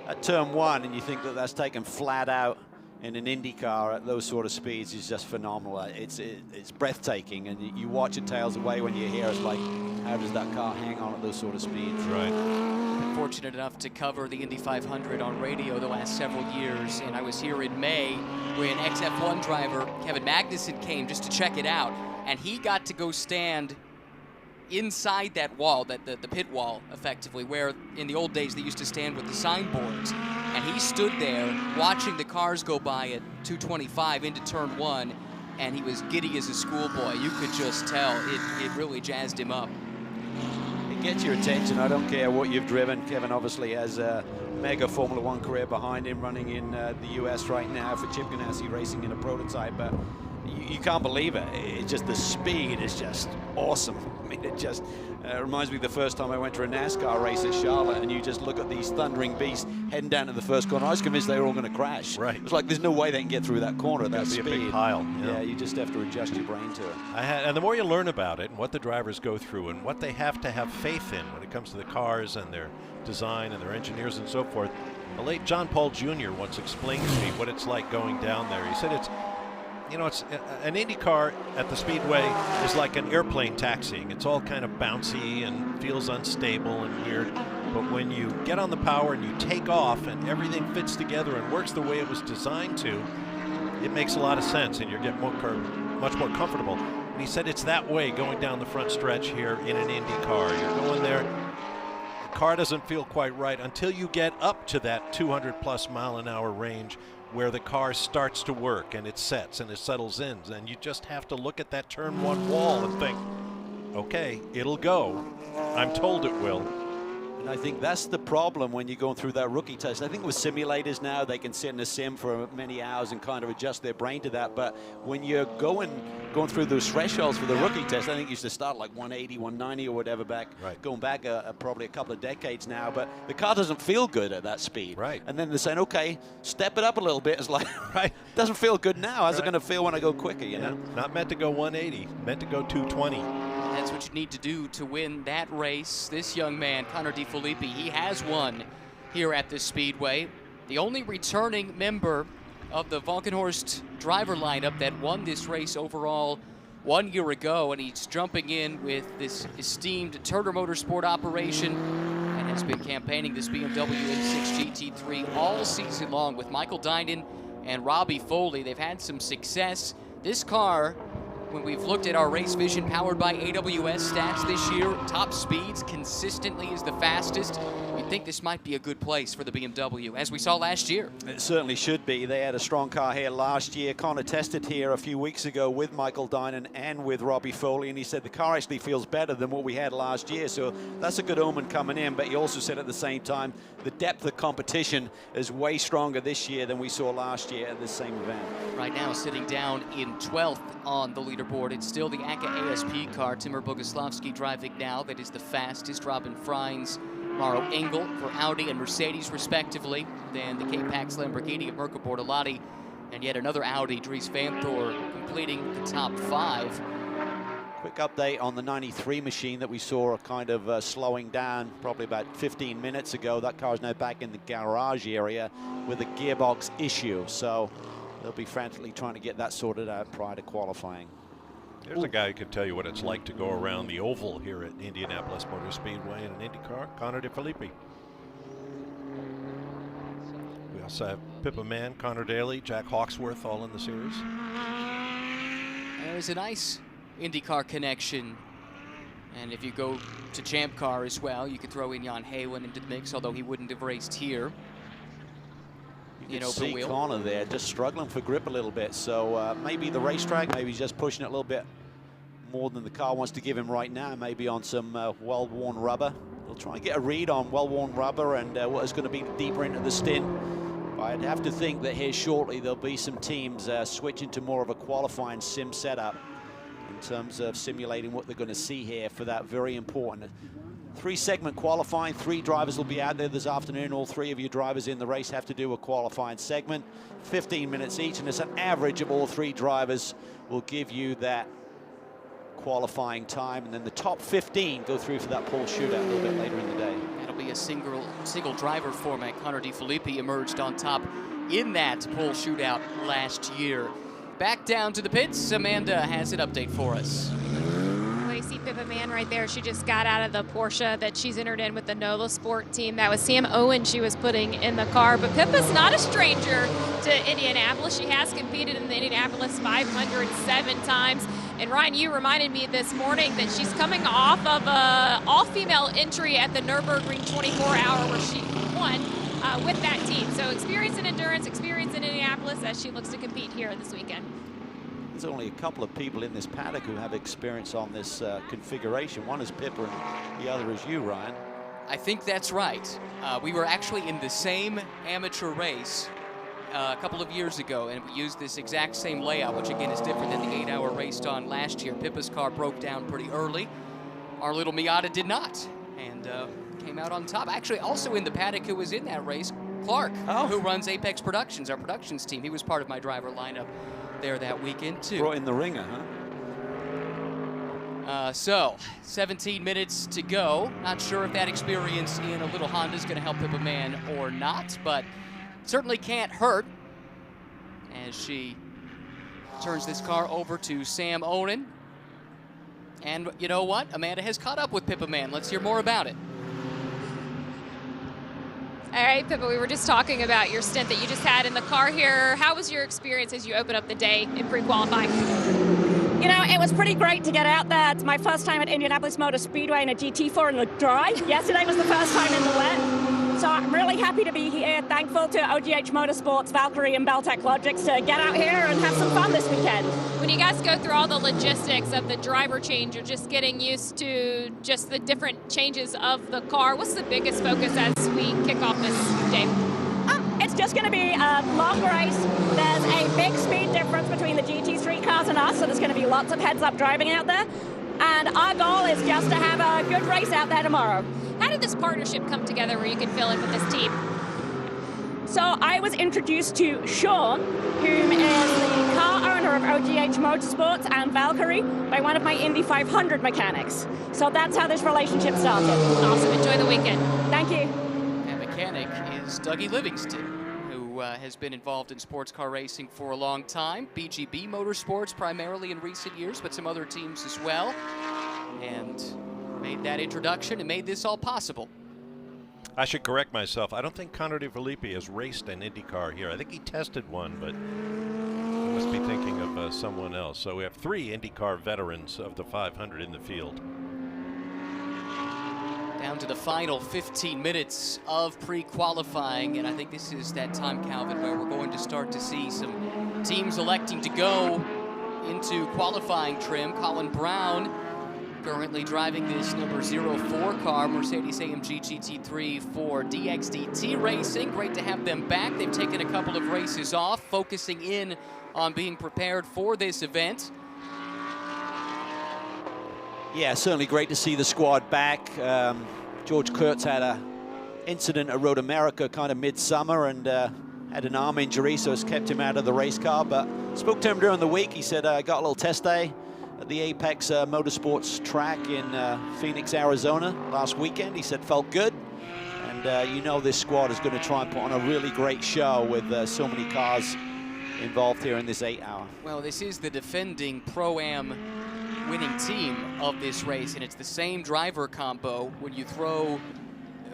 Speaker 3: at turn one, and you think that that's taken flat out in an Indy car at those sort of speeds is just phenomenal. It's breathtaking, and you watch it tails away when you hear it's like, how does that car hang on at those sort of speeds?
Speaker 2: Right.
Speaker 1: Been fortunate enough to cover the Indy 500 on radio the last several years, and I was here in May when XF1 driver Kevin Magnussen came just to check it out, and he got to go stand inside that wall, the pit wall, effectively, where in the old days they used to stand with the signboards. And he stood there watching the cars go by at 225 into turn one, and he was giddy as a schoolboy. You could just tell it really jazzed him up.
Speaker 3: It gets your attention. I don't care what you've driven. Kevin obviously has a mega Formula One career behind him, running in the US right now for Chip Ganassi racing in a prototype. But you can't believe it. It's just the speed is just awesome. I mean, it just reminds me of the first time I went to a NASCAR race at Charlotte, and you just look at these thundering beasts heading down to the first corner. I was convinced they were all going to crash.
Speaker 2: Right.
Speaker 3: It was like there's no way they can get through that corner at that
Speaker 2: It's
Speaker 3: speed.
Speaker 2: be a big pile.
Speaker 3: Yeah, you just have to adjust your brain to it.
Speaker 2: And the more you learn about it and what the drivers go through and what they have to have faith in when it comes to the cars and their design and their engineers and so forth, the late John Paul Jr. once explained to me what it's like going down there. He said it's an Indy car at the Speedway is like an airplane taxiing. It's all kind of bouncy and feels unstable and weird. But when you get on the power and you take off and everything fits together and works the way it was designed to, it makes a lot of sense and you get much more comfortable. And he said it's that way going down the front stretch here in an Indy car. You're going there, the car doesn't feel quite right until you get up to that 200+ mile-an-hour range, where the car starts to work and it sets and it settles in, and you just have to look at that turn one wall and think, okay, it'll go. I'm told it will.
Speaker 3: And I think that's the problem when you're going through that rookie test. I think with simulators now, they can sit in a sim for many hours and kind of adjust their brain to that. But when you're going through those thresholds for the rookie test, I think you used to start like 180, 190 or whatever back, going back probably a couple of decades now. But the car doesn't feel good at that speed.
Speaker 2: Right.
Speaker 3: And then they're saying, okay, step it up a little bit. It's like, doesn't feel good now. How's it going to feel when I go quicker, you know?
Speaker 2: Not meant to go 180, meant to go 220.
Speaker 1: That's what you need to do to win that race. This young man, Connor DeFilippi, he has won here at this Speedway. The only returning member of the Valkenhorst driver lineup that won this race overall 1 year ago, and he's jumping in with this esteemed Turner Motorsport operation and has been campaigning this BMW M6 GT3 all season long with Michael Dinan and Robbie Foley. They've had some success. This car when we've looked at our race vision powered by AWS stats this year, top speeds consistently is the fastest. You'd think this might be a good place for the BMW, as we saw last year.
Speaker 3: It certainly should be. They had a strong car here last year. Connor tested here a few weeks ago with Michael Dinan and with Robbie Foley, and he said the car actually feels better than what we had last year. So that's a good omen coming in. But he also said at the same time, the depth of competition is way stronger this year than we saw last year at this same event.
Speaker 1: Right now, sitting down in 12th on the leaderboard, it's still the ACA ASP car. Timur Boguslavski driving now. That is the fastest. Robin Freins, Mauro Engel for Audi and Mercedes, respectively. Then the K-Pax Lamborghini of Mirko Bortolotti, and yet another Audi, Dries Vanthoor, completing the top 5.
Speaker 3: Quick update on the 93 machine that we saw kind of slowing down probably about 15 minutes ago. That car is now back in the garage area with a gearbox issue. So they'll be frantically trying to get that sorted out prior to qualifying.
Speaker 2: There's a guy who can tell you what it's like to go around the oval here at Indianapolis Motor Speedway in an Indy car, Connor DeFilippi. We also have Pippa Mann, Connor Daly, Jack Hawksworth all in the series.
Speaker 1: There's a nice IndyCar connection. And if you go to Champ Car as well, you could throw in Jan Heylen into the mix, although he wouldn't have raced here.
Speaker 3: You can see Connor there just struggling for grip a little bit. So maybe the racetrack, maybe he's just pushing it a little bit more than the car wants to give him right now, maybe on some well-worn rubber. We'll try and get a read on well-worn rubber and what is going to be deeper into the stint. But I'd have to think that here shortly there'll be some teams switching to more of a qualifying sim setup in terms of simulating what they're going to see here for that very important 3-segment qualifying. 3 drivers will be out there this afternoon. All 3 of you drivers in the race have to do a qualifying segment, 15 minutes each, and it's an average of all 3 drivers will give you that qualifying time, and then the top 15 go through for that pole shootout a little bit later in the day.
Speaker 1: That'll be a single driver format. Connor DeFilippi emerged on top in that pole shootout last year. Back down to the pits, Amanda has an update for us.
Speaker 4: You see Pippa Mann right there. She just got out of the Porsche that she's entered in with the Nova Sport team. That was Sam Owen she was putting in the car. But Pippa's not a stranger to Indianapolis. She has competed in the Indianapolis 507 times. And Ryan, you reminded me this morning that she's coming off of an all-female entry at the Nürburgring 24-hour where she won with that team. So experience in endurance, experience in Indianapolis as she looks to compete here this weekend.
Speaker 3: There's only a couple of people in this paddock who have experience on this configuration. One is Pippa and the other is you, Ryan.
Speaker 1: I think that's right. We were actually in the same amateur race a couple of years ago, and we used this exact same layout, which again is different than the 8-hour race on last year. Pippa's car broke down pretty early. Our little Miata did not, and came out on top. Actually, also in the paddock who was in that race, Clark, who runs Apex Productions, our productions team. He was part of my driver lineup there that weekend too.
Speaker 3: Brought in the ringer, huh?
Speaker 1: So 17 minutes to go. Not sure if that experience in a little Honda is going to help Pippa Mann or not, but certainly can't hurt as she turns this car over to Sam Owen. And you know what? Amanda has caught up with Pippa Mann. Let's hear more about it.
Speaker 4: All right, Pippa, we were just talking about your stint that you just had in the car here. How was your experience as you opened up the day in pre-qualifying?
Speaker 10: You know, it was pretty great to get out there. It's my first time at Indianapolis Motor Speedway in a GT4 in the dry. Yesterday was the first time in the wet. So I'm really happy to be here. Thankful to OGH Motorsports, Valkyrie, and Beltec Logics to get out here and have some fun this weekend.
Speaker 4: When you guys go through all the logistics of the driver change, you're just getting used to just the different changes of the car. What's the biggest focus as we kick off this day?
Speaker 10: It's just going to be a long race. There's a big speed difference between the GT3 cars and us, so there's going to be lots of heads-up driving out there. And our goal is just to have a good race out there tomorrow.
Speaker 4: How did this partnership come together where you could fill in with this team?
Speaker 10: So I was introduced to Sean, who is the car owner of OGH Motorsports and Valkyrie, by one of my Indy 500 mechanics. So that's how this relationship started.
Speaker 4: Awesome. Enjoy the weekend.
Speaker 10: Thank you.
Speaker 1: That mechanic is Dougie Livingston, who has been involved in sports car racing for a long time. BGB Motorsports primarily in recent years, but some other teams as well. And made that introduction and made this all possible.
Speaker 2: I should correct myself. I don't think Connor DeFilippi has raced an IndyCar here. I think he tested one, but Must be thinking of someone else. So we have 3 IndyCar veterans of the 500 in the field.
Speaker 1: Down to the final 15 minutes of pre-qualifying, and I think this is that time, Calvin, where we're going to start to see some teams electing to go into qualifying trim. Colin Brown currently driving this number 04 car, Mercedes-AMG GT3 for DXDT Racing. Great to have them back. They've taken a couple of races off, focusing in on being prepared for this event.
Speaker 3: Yeah, certainly great to see the squad back. George Kurtz had an incident at Road America kind of midsummer and had an arm injury, so it's kept him out of the race car. But spoke to him during the week. He said, I got a little test day at the Apex Motorsports track in Phoenix, Arizona last weekend. He said, felt good. And you know this squad is going to try and put on a really great show with so many cars involved here in this 8-hour.
Speaker 1: Well, this is the defending Pro-Am winning team of this race, and it's the same driver combo. When you throw,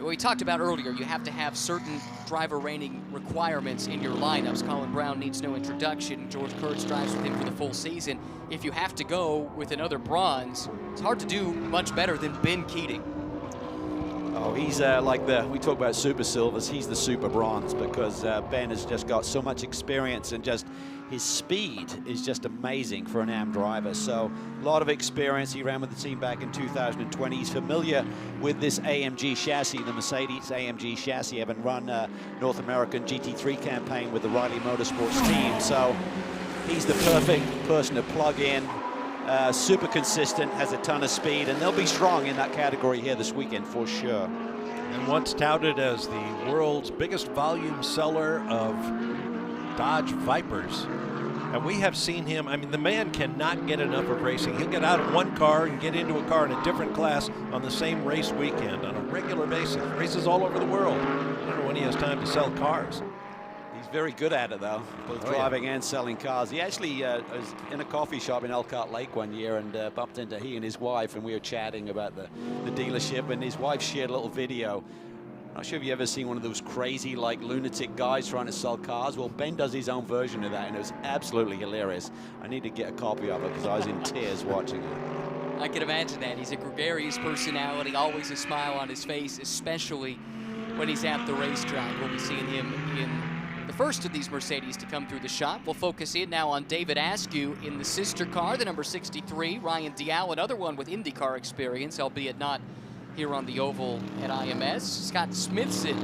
Speaker 1: we talked about earlier, you have to have certain driver rating requirements in your lineups. Colin Brown needs no introduction. George Kurtz drives with him for the full season. If you have to go with another bronze, it's hard to do much better than Ben Keating.
Speaker 3: Oh, he's like we talk about super silvers, he's the super bronze, because Ben has just got so much experience, and just his speed is just amazing for an AM driver. So a lot of experience. He ran with the team back in 2020. He's familiar with this AMG chassis, the Mercedes AMG chassis, having run North American GT3 campaign with the Riley Motorsports team. So he's the perfect person to plug in. Super consistent, has a ton of speed, and they'll be strong in that category here this weekend for sure.
Speaker 2: And once touted as the world's biggest volume seller of Dodge Vipers. And we have seen him, I mean, the man cannot get enough of racing. He'll get out of one car and get into a car in a different class on the same race weekend on a regular basis. Races all over the world. I don't know when he has time to sell cars.
Speaker 3: He's very good at it, though, both driving and selling cars. He actually was in a coffee shop in Elkhart Lake one year and bumped into he and his wife, and we were chatting about the dealership, and his wife shared a little video. I'm not sure if you've ever seen one of those crazy, like, lunatic guys trying to sell cars. Well, Ben does his own version of that, and it was absolutely hilarious. I need to get a copy of it because I was in tears watching it.
Speaker 1: I can imagine that. He's a gregarious personality, always a smile on his face, especially when he's at the racetrack. We'll be seeing him in the first of these Mercedes to come through the shop. We'll focus in now on David Askew in the sister car, the number 63, Ryan Dial, another one with IndyCar experience, albeit not here on the oval at IMS. Scott Smithson,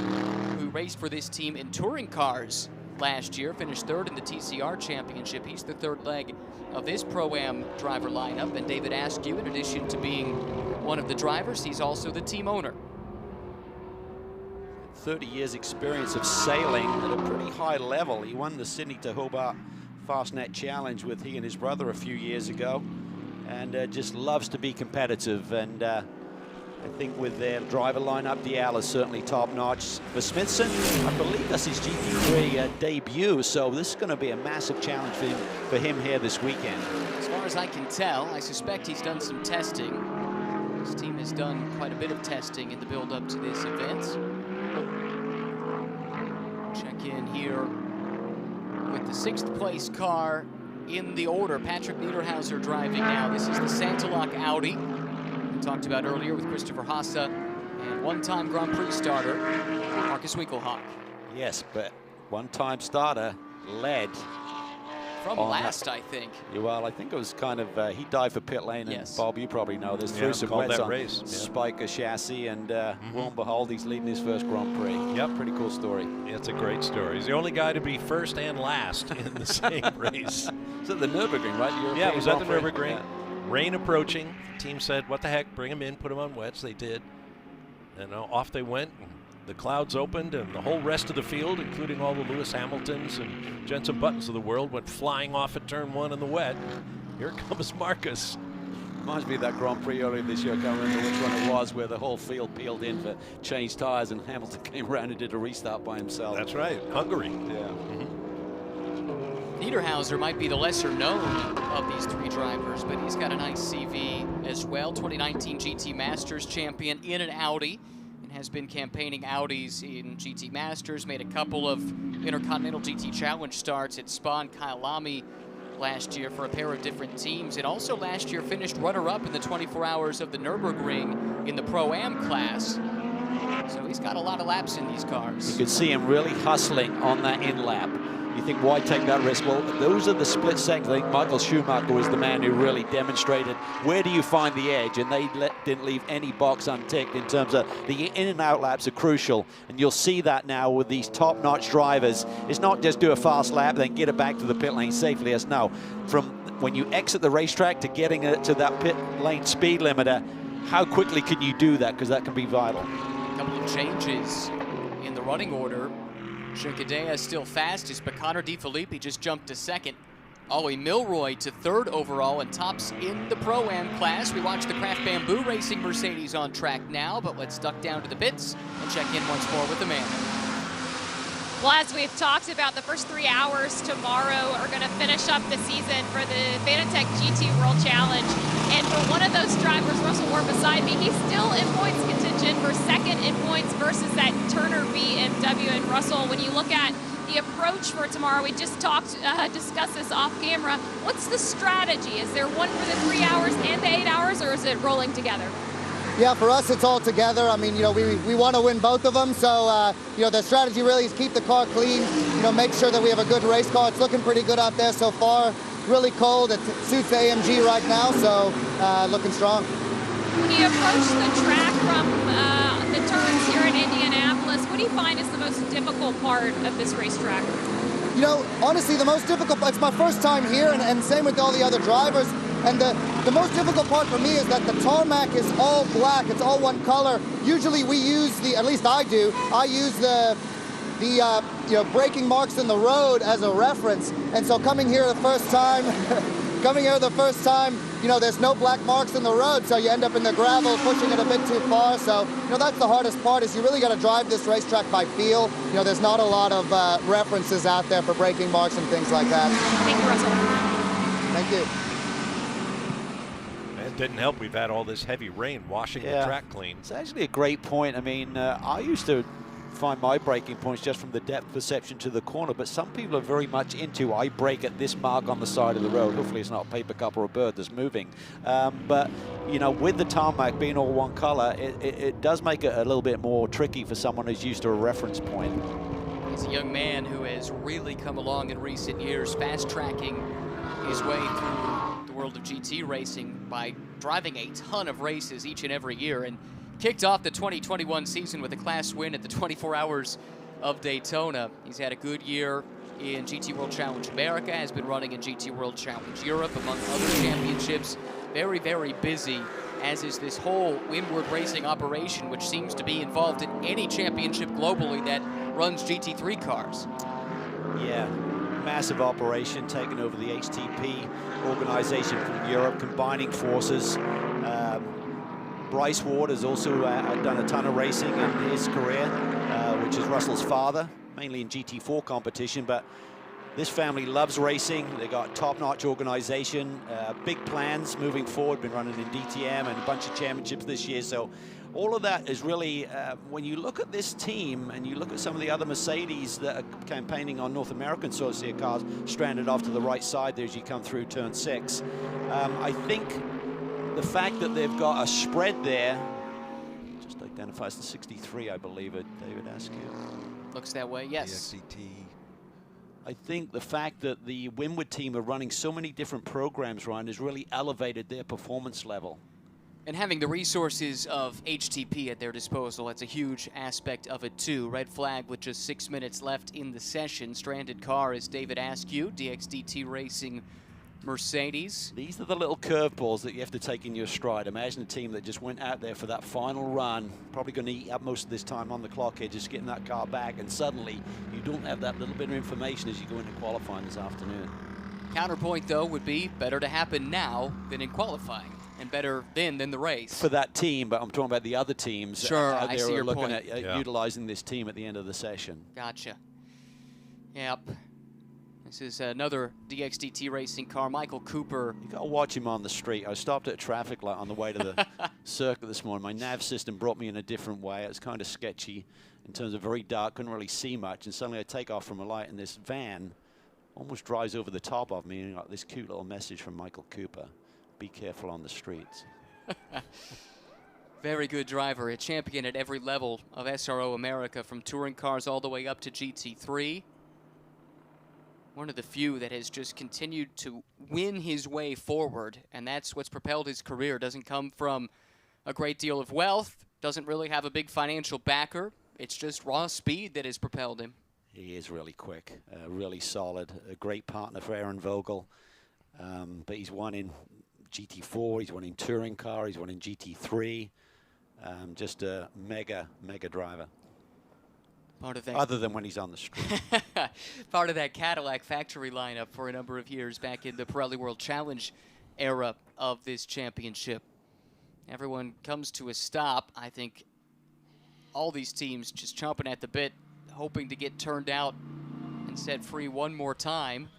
Speaker 1: who raced for this team in touring cars last year, finished third in the TCR championship. He's the third leg of this Pro-Am driver lineup. And David Askew, in addition to being one of the drivers, he's also the team owner.
Speaker 3: 30 years experience of sailing at a pretty high level. He won the Sydney to Hobart Fastnet Challenge with he and his brother a few years ago, and just loves to be competitive. And I think with their driver lineup, Dial is certainly top-notch. For Smithson, I believe that's his GT3 debut, so this is going to be a massive challenge for him here this weekend.
Speaker 1: As far as I can tell, I suspect he's done some testing. His team has done quite a bit of testing in the build-up to this event. Check in here with the 6th place car in the order. Patrick Leaderhauser driving now. This is the Santalock Audi we talked about earlier with Christopher Hassa and one-time Grand Prix starter Marcus Winkelhock.
Speaker 3: Yes, but one-time starter led
Speaker 1: from last, I think.
Speaker 3: Yeah, well, I think it was kind of, he dived for pit lane, and Bob, you probably know this, threw some wets on
Speaker 2: race.
Speaker 3: Spiker chassis, and lo and behold, he's leading his first Grand Prix.
Speaker 2: Yep.
Speaker 3: Pretty cool story.
Speaker 2: Yeah, it's a great story. He's the only guy to be first and last in the same race.
Speaker 3: It's at the Nürburgring, right?
Speaker 2: Yeah, it was at the Nürburgring. Yeah. Rain approaching. The team said, what the heck, bring him in, put him on wets. They did. And off they went. The clouds opened, and the whole rest of the field, including all the Lewis Hamiltons and Jenson Buttons of the world, went flying off at turn 1 in the wet. Here comes Marcus.
Speaker 3: Reminds me of that Grand Prix earlier this year. I can't remember which one it was, where the whole field peeled in for changed tires, and Hamilton came around and did a restart by himself.
Speaker 2: That's right, Hungary.
Speaker 3: Yeah.
Speaker 1: Niederhauser might be the lesser known of these three drivers, but he's got a nice CV as well. 2019 GT Masters champion in an Audi, and has been campaigning Audis in GT Masters, made a couple of Intercontinental GT Challenge starts at Spa and Kyalami last year for a pair of different teams, and also last year finished runner-up in the 24 Hours of the Nürburgring in the Pro-Am class. So he's got a lot of laps in these cars.
Speaker 3: You could see him really hustling on that in-lap. You think, why take that risk? Well, those are the split seconds. I think Michael Schumacher was the man who really demonstrated where do you find the edge, and they didn't leave any box unticked in terms of the in and out laps are crucial. And you'll see that now with these top-notch drivers. It's not just do a fast lap, then get it back to the pit lane safely. As no, from when you exit the racetrack to getting it to that pit lane speed limiter, how quickly can you do that? Because that can be vital.
Speaker 1: A couple of changes in the running order. Shinkadea is still fast as Connor DeFilippi just jumped to second. Ollie Milroy to third overall and tops in the Pro-Am class. We watch the Craft Bamboo Racing Mercedes on track now, but let's duck down to the pits and check in once more with Amanda.
Speaker 4: Well, as we've talked about, the first 3 hours tomorrow are going to finish up the season for the Fanatec GT World Challenge. And for one of those drivers, Russell Ward beside me, he's still in points contention for second in points versus that Turner BMW. And Russell, when you look at the approach for tomorrow, we just discussed this off camera. What's the strategy? Is there one for the 3 hours and the 8 hours, or is it rolling together?
Speaker 11: Yeah, for us, it's all together. I mean, we want to win both of them. So, the strategy really is keep the car clean, make sure that we have a good race car. It's looking pretty good out there so far. Really cold. It suits AMG right now, so looking strong.
Speaker 4: When you approach the track from the turns here in Indianapolis, what do you find is the most difficult part of this racetrack?
Speaker 11: Honestly, the most difficult, it's my first time here, and same with all the other drivers. And the most difficult part for me is that the tarmac is all black. It's all one color. Usually we use at least I do, I use the braking marks in the road as a reference. And so coming here the first time, there's no black marks in the road, so you end up in the gravel pushing it a bit too far. So, that's the hardest part, is you really got to drive this racetrack by feel. There's not a lot of references out there for braking marks and things like that.
Speaker 4: Thank you, Russell.
Speaker 11: Thank you.
Speaker 2: It didn't help. We've had all this heavy rain washing the track clean.
Speaker 3: It's actually a great point. I mean, I used to find my braking points just from the depth perception to the corner, but some people are very much into, I brake at this mark on the side of the road. Hopefully it's not a paper cup or a bird that's moving. But, with the tarmac being all one color, it does make it a little bit more tricky for someone who's used to a reference point.
Speaker 1: He's a young man who has really come along in recent years, fast-tracking his way through the world of GT racing by driving a ton of races each and every year, and kicked off the 2021 season with a class win at the 24 Hours of Daytona. He's had a good year in GT World Challenge America, has been running in GT World Challenge Europe, among other championships. Very, very busy, as is this whole Windward Racing operation, which seems to be involved in any championship globally that runs GT3 cars.
Speaker 3: Yeah, massive operation, taking over the HTP organization from Europe, combining forces. Bryce Ward has also done a ton of racing in his career, which is Russell's father, mainly in GT4 competition, but this family loves racing. They got top-notch organization, big plans moving forward, been running in DTM and a bunch of championships this year. So all of that is really, when you look at this team and you look at some of the other Mercedes that are campaigning on North American source cars stranded off to the right side there as you come through turn 6, I think the fact that they've got a spread there, just identifies the 63, I believe it, David Askew.
Speaker 1: Looks that way, yes.
Speaker 3: I think the fact that the Windward team are running so many different programs, Ryan, has really elevated their performance level.
Speaker 1: And having the resources of HTP at their disposal, that's a huge aspect of it too. Red flag with just 6 minutes left in the session. Stranded car is David Askew, DXDT Racing Mercedes.
Speaker 3: These are the little curveballs that you have to take in your stride. Imagine a team that just went out there for that final run, probably going to eat up most of this time on the clock here, just getting that car back, and suddenly you don't have that little bit of information as you go into qualifying this afternoon.
Speaker 1: Counterpoint, though, would be better to happen now than in qualifying, and better then than the race.
Speaker 3: For that team, but I'm talking about the other teams.
Speaker 1: Sure,
Speaker 3: out
Speaker 1: I
Speaker 3: there
Speaker 1: see your
Speaker 3: looking
Speaker 1: point.
Speaker 3: at utilizing this team at the end of the session.
Speaker 1: Gotcha. Yep. This is another DXDT racing car, Michael Cooper.
Speaker 3: You got to watch him on the street. I stopped at a traffic light on the way to the circuit this morning. My nav system brought me in a different way. It was kind of sketchy in terms of very dark, couldn't really see much, and suddenly I take off from a light and this van almost drives over the top of me. And got this cute little message from Michael Cooper: be careful on the streets.
Speaker 1: Very good driver, a champion at every level of SRO America, from touring cars all the way up to GT3. One of the few that has just continued to win his way forward, and that's what's propelled his career. Doesn't come from a great deal of wealth, doesn't really have a big financial backer. It's just raw speed that has propelled him.
Speaker 3: He is really quick, really solid, a great partner for Aaron Vogel. But he's won in GT4, he's won in touring car, he's won in GT3. Just a mega driver.
Speaker 1: Part of that,
Speaker 3: other than when he's on the street.
Speaker 1: Part of that Cadillac factory lineup for a number of years back in the Pirelli World Challenge era of this championship. Everyone comes to a stop. I think all these teams just chomping at the bit, hoping to get turned out and set free one more time.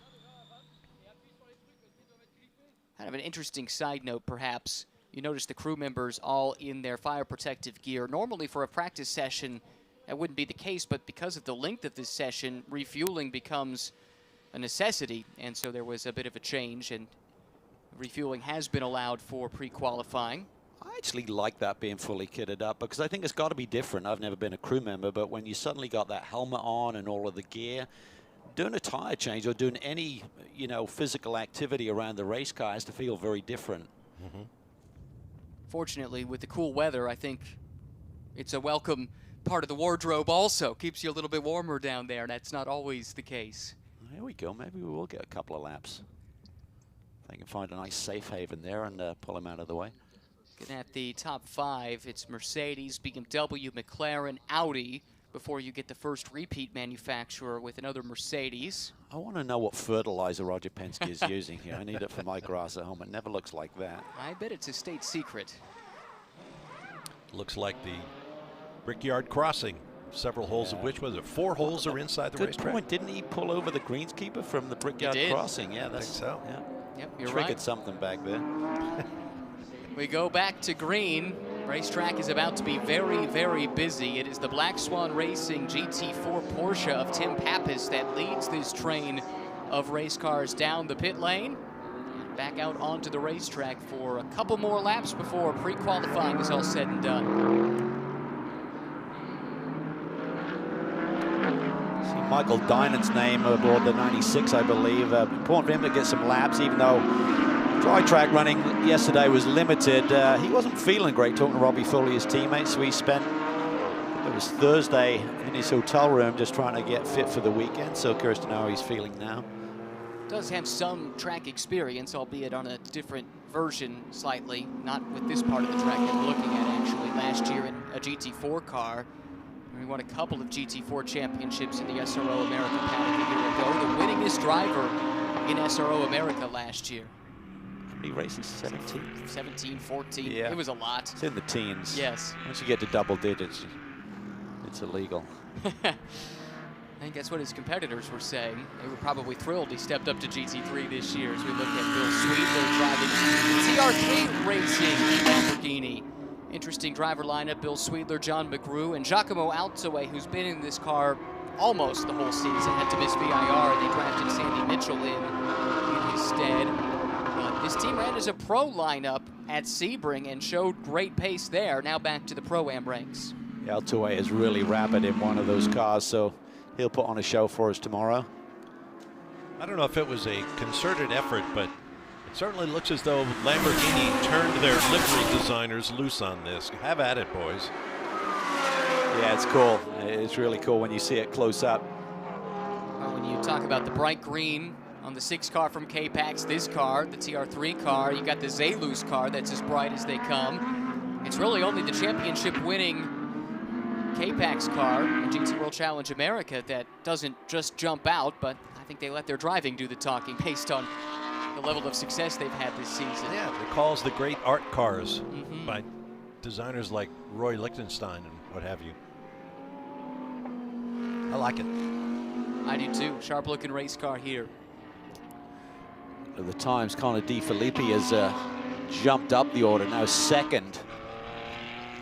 Speaker 1: Kind of an interesting side note, perhaps. You notice the crew members all in their fire protective gear. Normally for a practice session, that wouldn't be the case, but because of the length of this session, refueling becomes a necessity, and so there was a bit of a change, and refueling has been allowed for pre-qualifying.
Speaker 3: I actually like that being fully kitted up, because I think it's got to be different. I've never been a crew member, but when you suddenly got that helmet on and all of the gear, doing a tire change or doing any, you know, physical activity around the race car has to feel very different.
Speaker 2: Mm-hmm.
Speaker 1: Fortunately, with the cool weather, I think it's a welcome part of the wardrobe also. Keeps you a little bit warmer down there. That's not always the case.
Speaker 3: Here we go. Maybe we will get a couple of laps. They can find a nice safe haven there and pull him out of the way.
Speaker 1: Looking at the top five, it's Mercedes, BMW, McLaren, Audi, before you get the first repeat manufacturer with another Mercedes.
Speaker 3: I want to know what fertilizer Roger Penske is using here. I need it for my grass at home. It never looks like that.
Speaker 1: I bet it's a state secret.
Speaker 2: Looks like the Brickyard Crossing, several holes of which, was it 4 holes are inside the racetrack?
Speaker 3: Good point. Didn't he pull over the greenskeeper from the Brickyard Crossing? Yeah, that's
Speaker 2: so.
Speaker 3: Yeah.
Speaker 1: Yep, you're
Speaker 3: Triggered
Speaker 1: right.
Speaker 3: something back there.
Speaker 1: We go back to green. Racetrack is about to be very, very busy. It is the Black Swan Racing GT4 Porsche of Tim Pappas that leads this train of race cars down the pit lane and back out onto the racetrack for a couple more laps before pre-qualifying is all said and done.
Speaker 3: See Michael Dinan's name aboard the 96, I believe. Important for him to get some laps, even though dry track running yesterday was limited. He wasn't feeling great, talking to Robbie Foley, his teammate, so he spent, it was Thursday, in his hotel room just trying to get fit for the weekend. So curious to know how he's feeling now.
Speaker 1: Does have some track experience, albeit on a different version slightly, not with this part of the track that we're looking at actually. Last year in a GT4 car, he won a couple of GT4 championships in the SRO America paddock a year ago. The winningest driver in SRO America last year.
Speaker 3: He races
Speaker 1: 17, 14.
Speaker 3: Yeah.
Speaker 1: It was a lot.
Speaker 3: It's in the teens.
Speaker 1: Yes.
Speaker 3: Once you get to double digits, it's illegal.
Speaker 1: I think that's what his competitors were saying. They were probably thrilled he stepped up to GT3 this year as we look at Bill Sweetler driving TR3 Racing Lamborghini. Interesting driver lineup: Bill Sweetler, John McGrew, and Giacomo Altoe, who's been in this car almost the whole season, had to miss VIR, and they drafted Sandy Mitchell in his stead. This team ran as a pro lineup at Sebring and showed great pace there. Now back to the Pro-Am ranks.
Speaker 3: Altoe is really rapid in one of those cars, so he'll put on a show for us tomorrow.
Speaker 2: I don't know if it was a concerted effort, but it certainly looks as though Lamborghini turned their livery designers loose on this. Have at it, boys.
Speaker 3: Yeah, it's cool. It's really cool when you see it close up.
Speaker 1: Well, when you talk about the bright green on the 6 car from K-Pax, this car, the TR3 car, you got the Zalus car that's as bright as they come. It's really only the championship-winning K-Pax car in GT World Challenge America that doesn't just jump out, but I think they let their driving do the talking based on the level of success they've had this season.
Speaker 2: Yeah, it calls the great art cars by designers like Roy Lichtenstein and what have you. I like it.
Speaker 1: I do too. Sharp-looking race car here.
Speaker 3: At the times, Connor De Filippi has jumped up the order, now second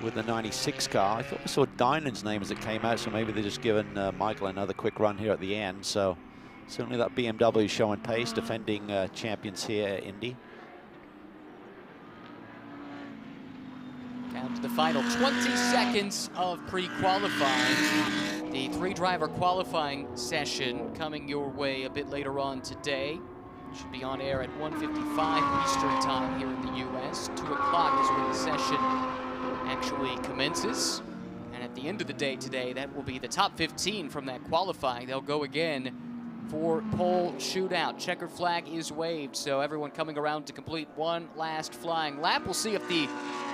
Speaker 3: with the 96 car. I thought I saw Dinan's name as it came out, so maybe they're just giving Michael another quick run here at the end. So Certainly that BMW showing pace, defending champions here at Indy.
Speaker 1: Down to the final 20 seconds of pre-qualifying. The 3-driver qualifying session coming your way a bit later on today. Should be on air at 1:55 Eastern time here in the U.S. 2 o'clock is when the session actually commences. And at the end of the day today, that will be the top 15 from that qualifying. They'll go again for pole shootout. Checkered flag is waved, so everyone coming around to complete one last flying lap. We'll see if the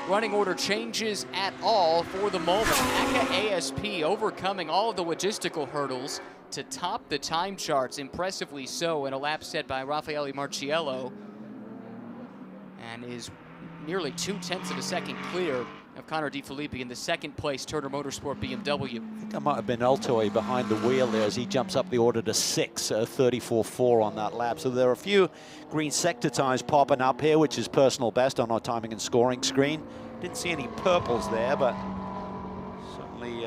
Speaker 1: running order changes at all for the moment. ACA ASP overcoming all of the logistical hurdles to top the time charts, impressively so, in a lap set by Raffaele Marciello, and is nearly 0.2 of a second clear of Connor DeFilippi in the second place Turner Motorsport BMW.
Speaker 3: I think I might have been Altoy behind the wheel there as he jumps up the order to 6, 34.4 on that lap. So there are a few green sector times popping up here, which is personal best on our timing and scoring screen. Didn't see any purples there, but certainly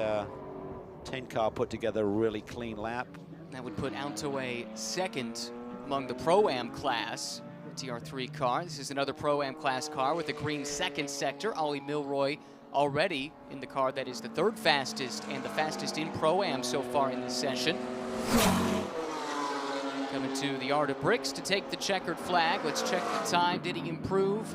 Speaker 3: 10 car put together a really clean lap.
Speaker 1: That would put Altoy second among the Pro-Am class. TR3 car. This is another Pro-Am class car with a green second sector. Ollie Milroy already in the car that is the 3rd fastest and the fastest in Pro-Am so far in this session. Coming to the Art of Bricks to take the checkered flag. Let's check the time. Did he improve?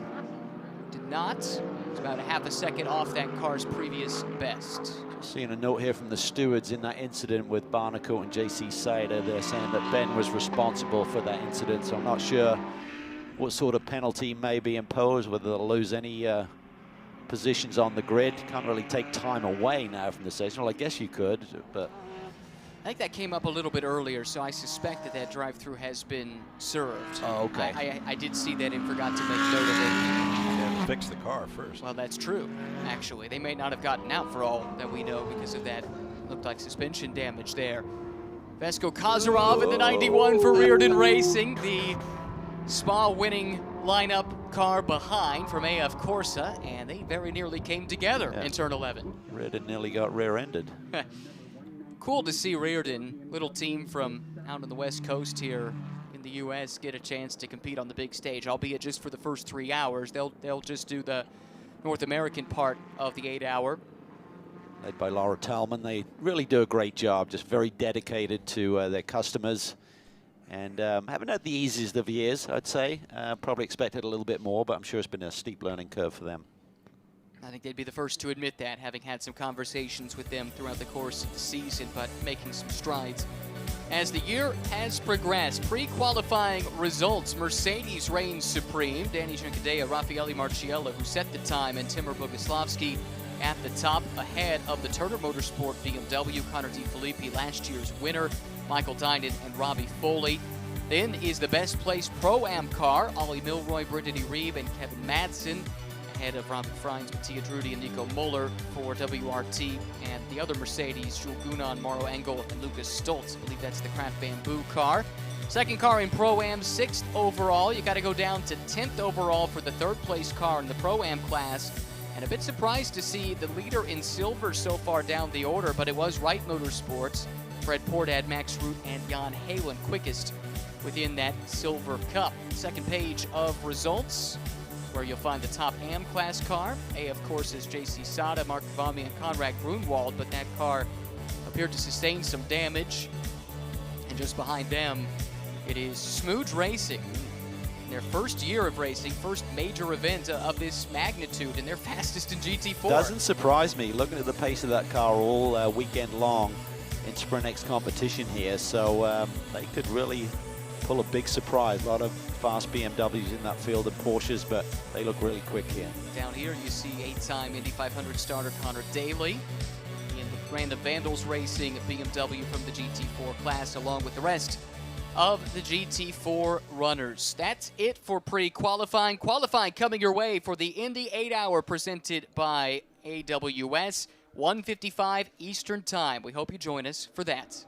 Speaker 1: Did not. It's about a half a second off that car's previous best.
Speaker 3: Seeing a note here from the stewards in that incident with Barnacourt and JC Sider. They're saying that Ben was responsible for that incident, so I'm not sure what sort of penalty may be imposed, whether they'll lose any positions on the grid. Can't really take time away now from the session. Well, I guess you could, but
Speaker 1: I think that came up a little bit earlier, so I suspect that that drive-through has been served.
Speaker 3: Oh, okay.
Speaker 1: I did see that and forgot to make note of it.
Speaker 2: Yeah, fix the car first.
Speaker 1: Well, that's true, actually. They may not have gotten out for all that we know because of that. Looked like suspension damage there. Vesco Kozarov in the 91 for Reardon Racing. The Spa winning lineup car behind from AF Corsa, and they very nearly came together in turn 11.
Speaker 3: Reardon nearly got rear-ended.
Speaker 1: Cool to see Reardon, little team from out on the West Coast here in the U.S., get a chance to compete on the big stage, albeit just for the first 3 hours. They'll just do the North American part of the 8-hour.
Speaker 3: Led by Laura Talman. They really do a great job, just very dedicated to their customers. And haven't had the easiest of years, I'd say. Probably expected a little bit more, but I'm sure it's been a steep learning curve for them.
Speaker 1: I think they'd be the first to admit that, having had some conversations with them throughout the course of the season, but making some strides. As the year has progressed, pre-qualifying results, Mercedes reigns supreme. Danny Juncadella, Raffaele Marciello, who set the time, and Timur Boguslavski at the top, ahead of the Turner Motorsport BMW, Connor DeFilippi, last year's winner, Michael Dinan and Robbie Foley. Then is the best placed Pro-Am car, Ollie Milroy, Brittany Reeve, and Kevin Madsen, ahead of Robin Freins, Mattia Drudi, and Nico Muller for WRT, and the other Mercedes, Jules Gunan, Mauro Engel, and Lucas Stoltz. I believe that's the Craft Bamboo car. Second car in Pro-Am, 6th overall. You got to go down to 10th overall for the 3rd place car in the Pro-Am class. And a bit surprised to see the leader in silver so far down the order, but it was Wright Motorsports. Fred Portad, Max Root, and Jan Halen quickest within that silver cup. Second page of results, where you'll find the top AM class car. AF Corsa's JC Sada, Mark Vami, and Conrad Grunwald, but that car appeared to sustain some damage. And just behind them, it is Smooge Racing. Their first year of racing, first major event of this magnitude, and they're fastest in GT4.
Speaker 3: Doesn't surprise me, looking at the pace of that car all weekend long in Sprint X competition here. So they could really pull a big surprise. A lot of fast BMWs in that field and Porsches, but they look really quick here.
Speaker 1: Down here you see 8-time Indy 500 starter Connor Daly in the Random Vandals Racing BMW from the GT4 class, along with the rest of the GT4 runners. That's it for pre-qualifying. Qualifying coming your way for the Indy 8-hour presented by AWS, 1:55 Eastern Time. We hope you join us for that.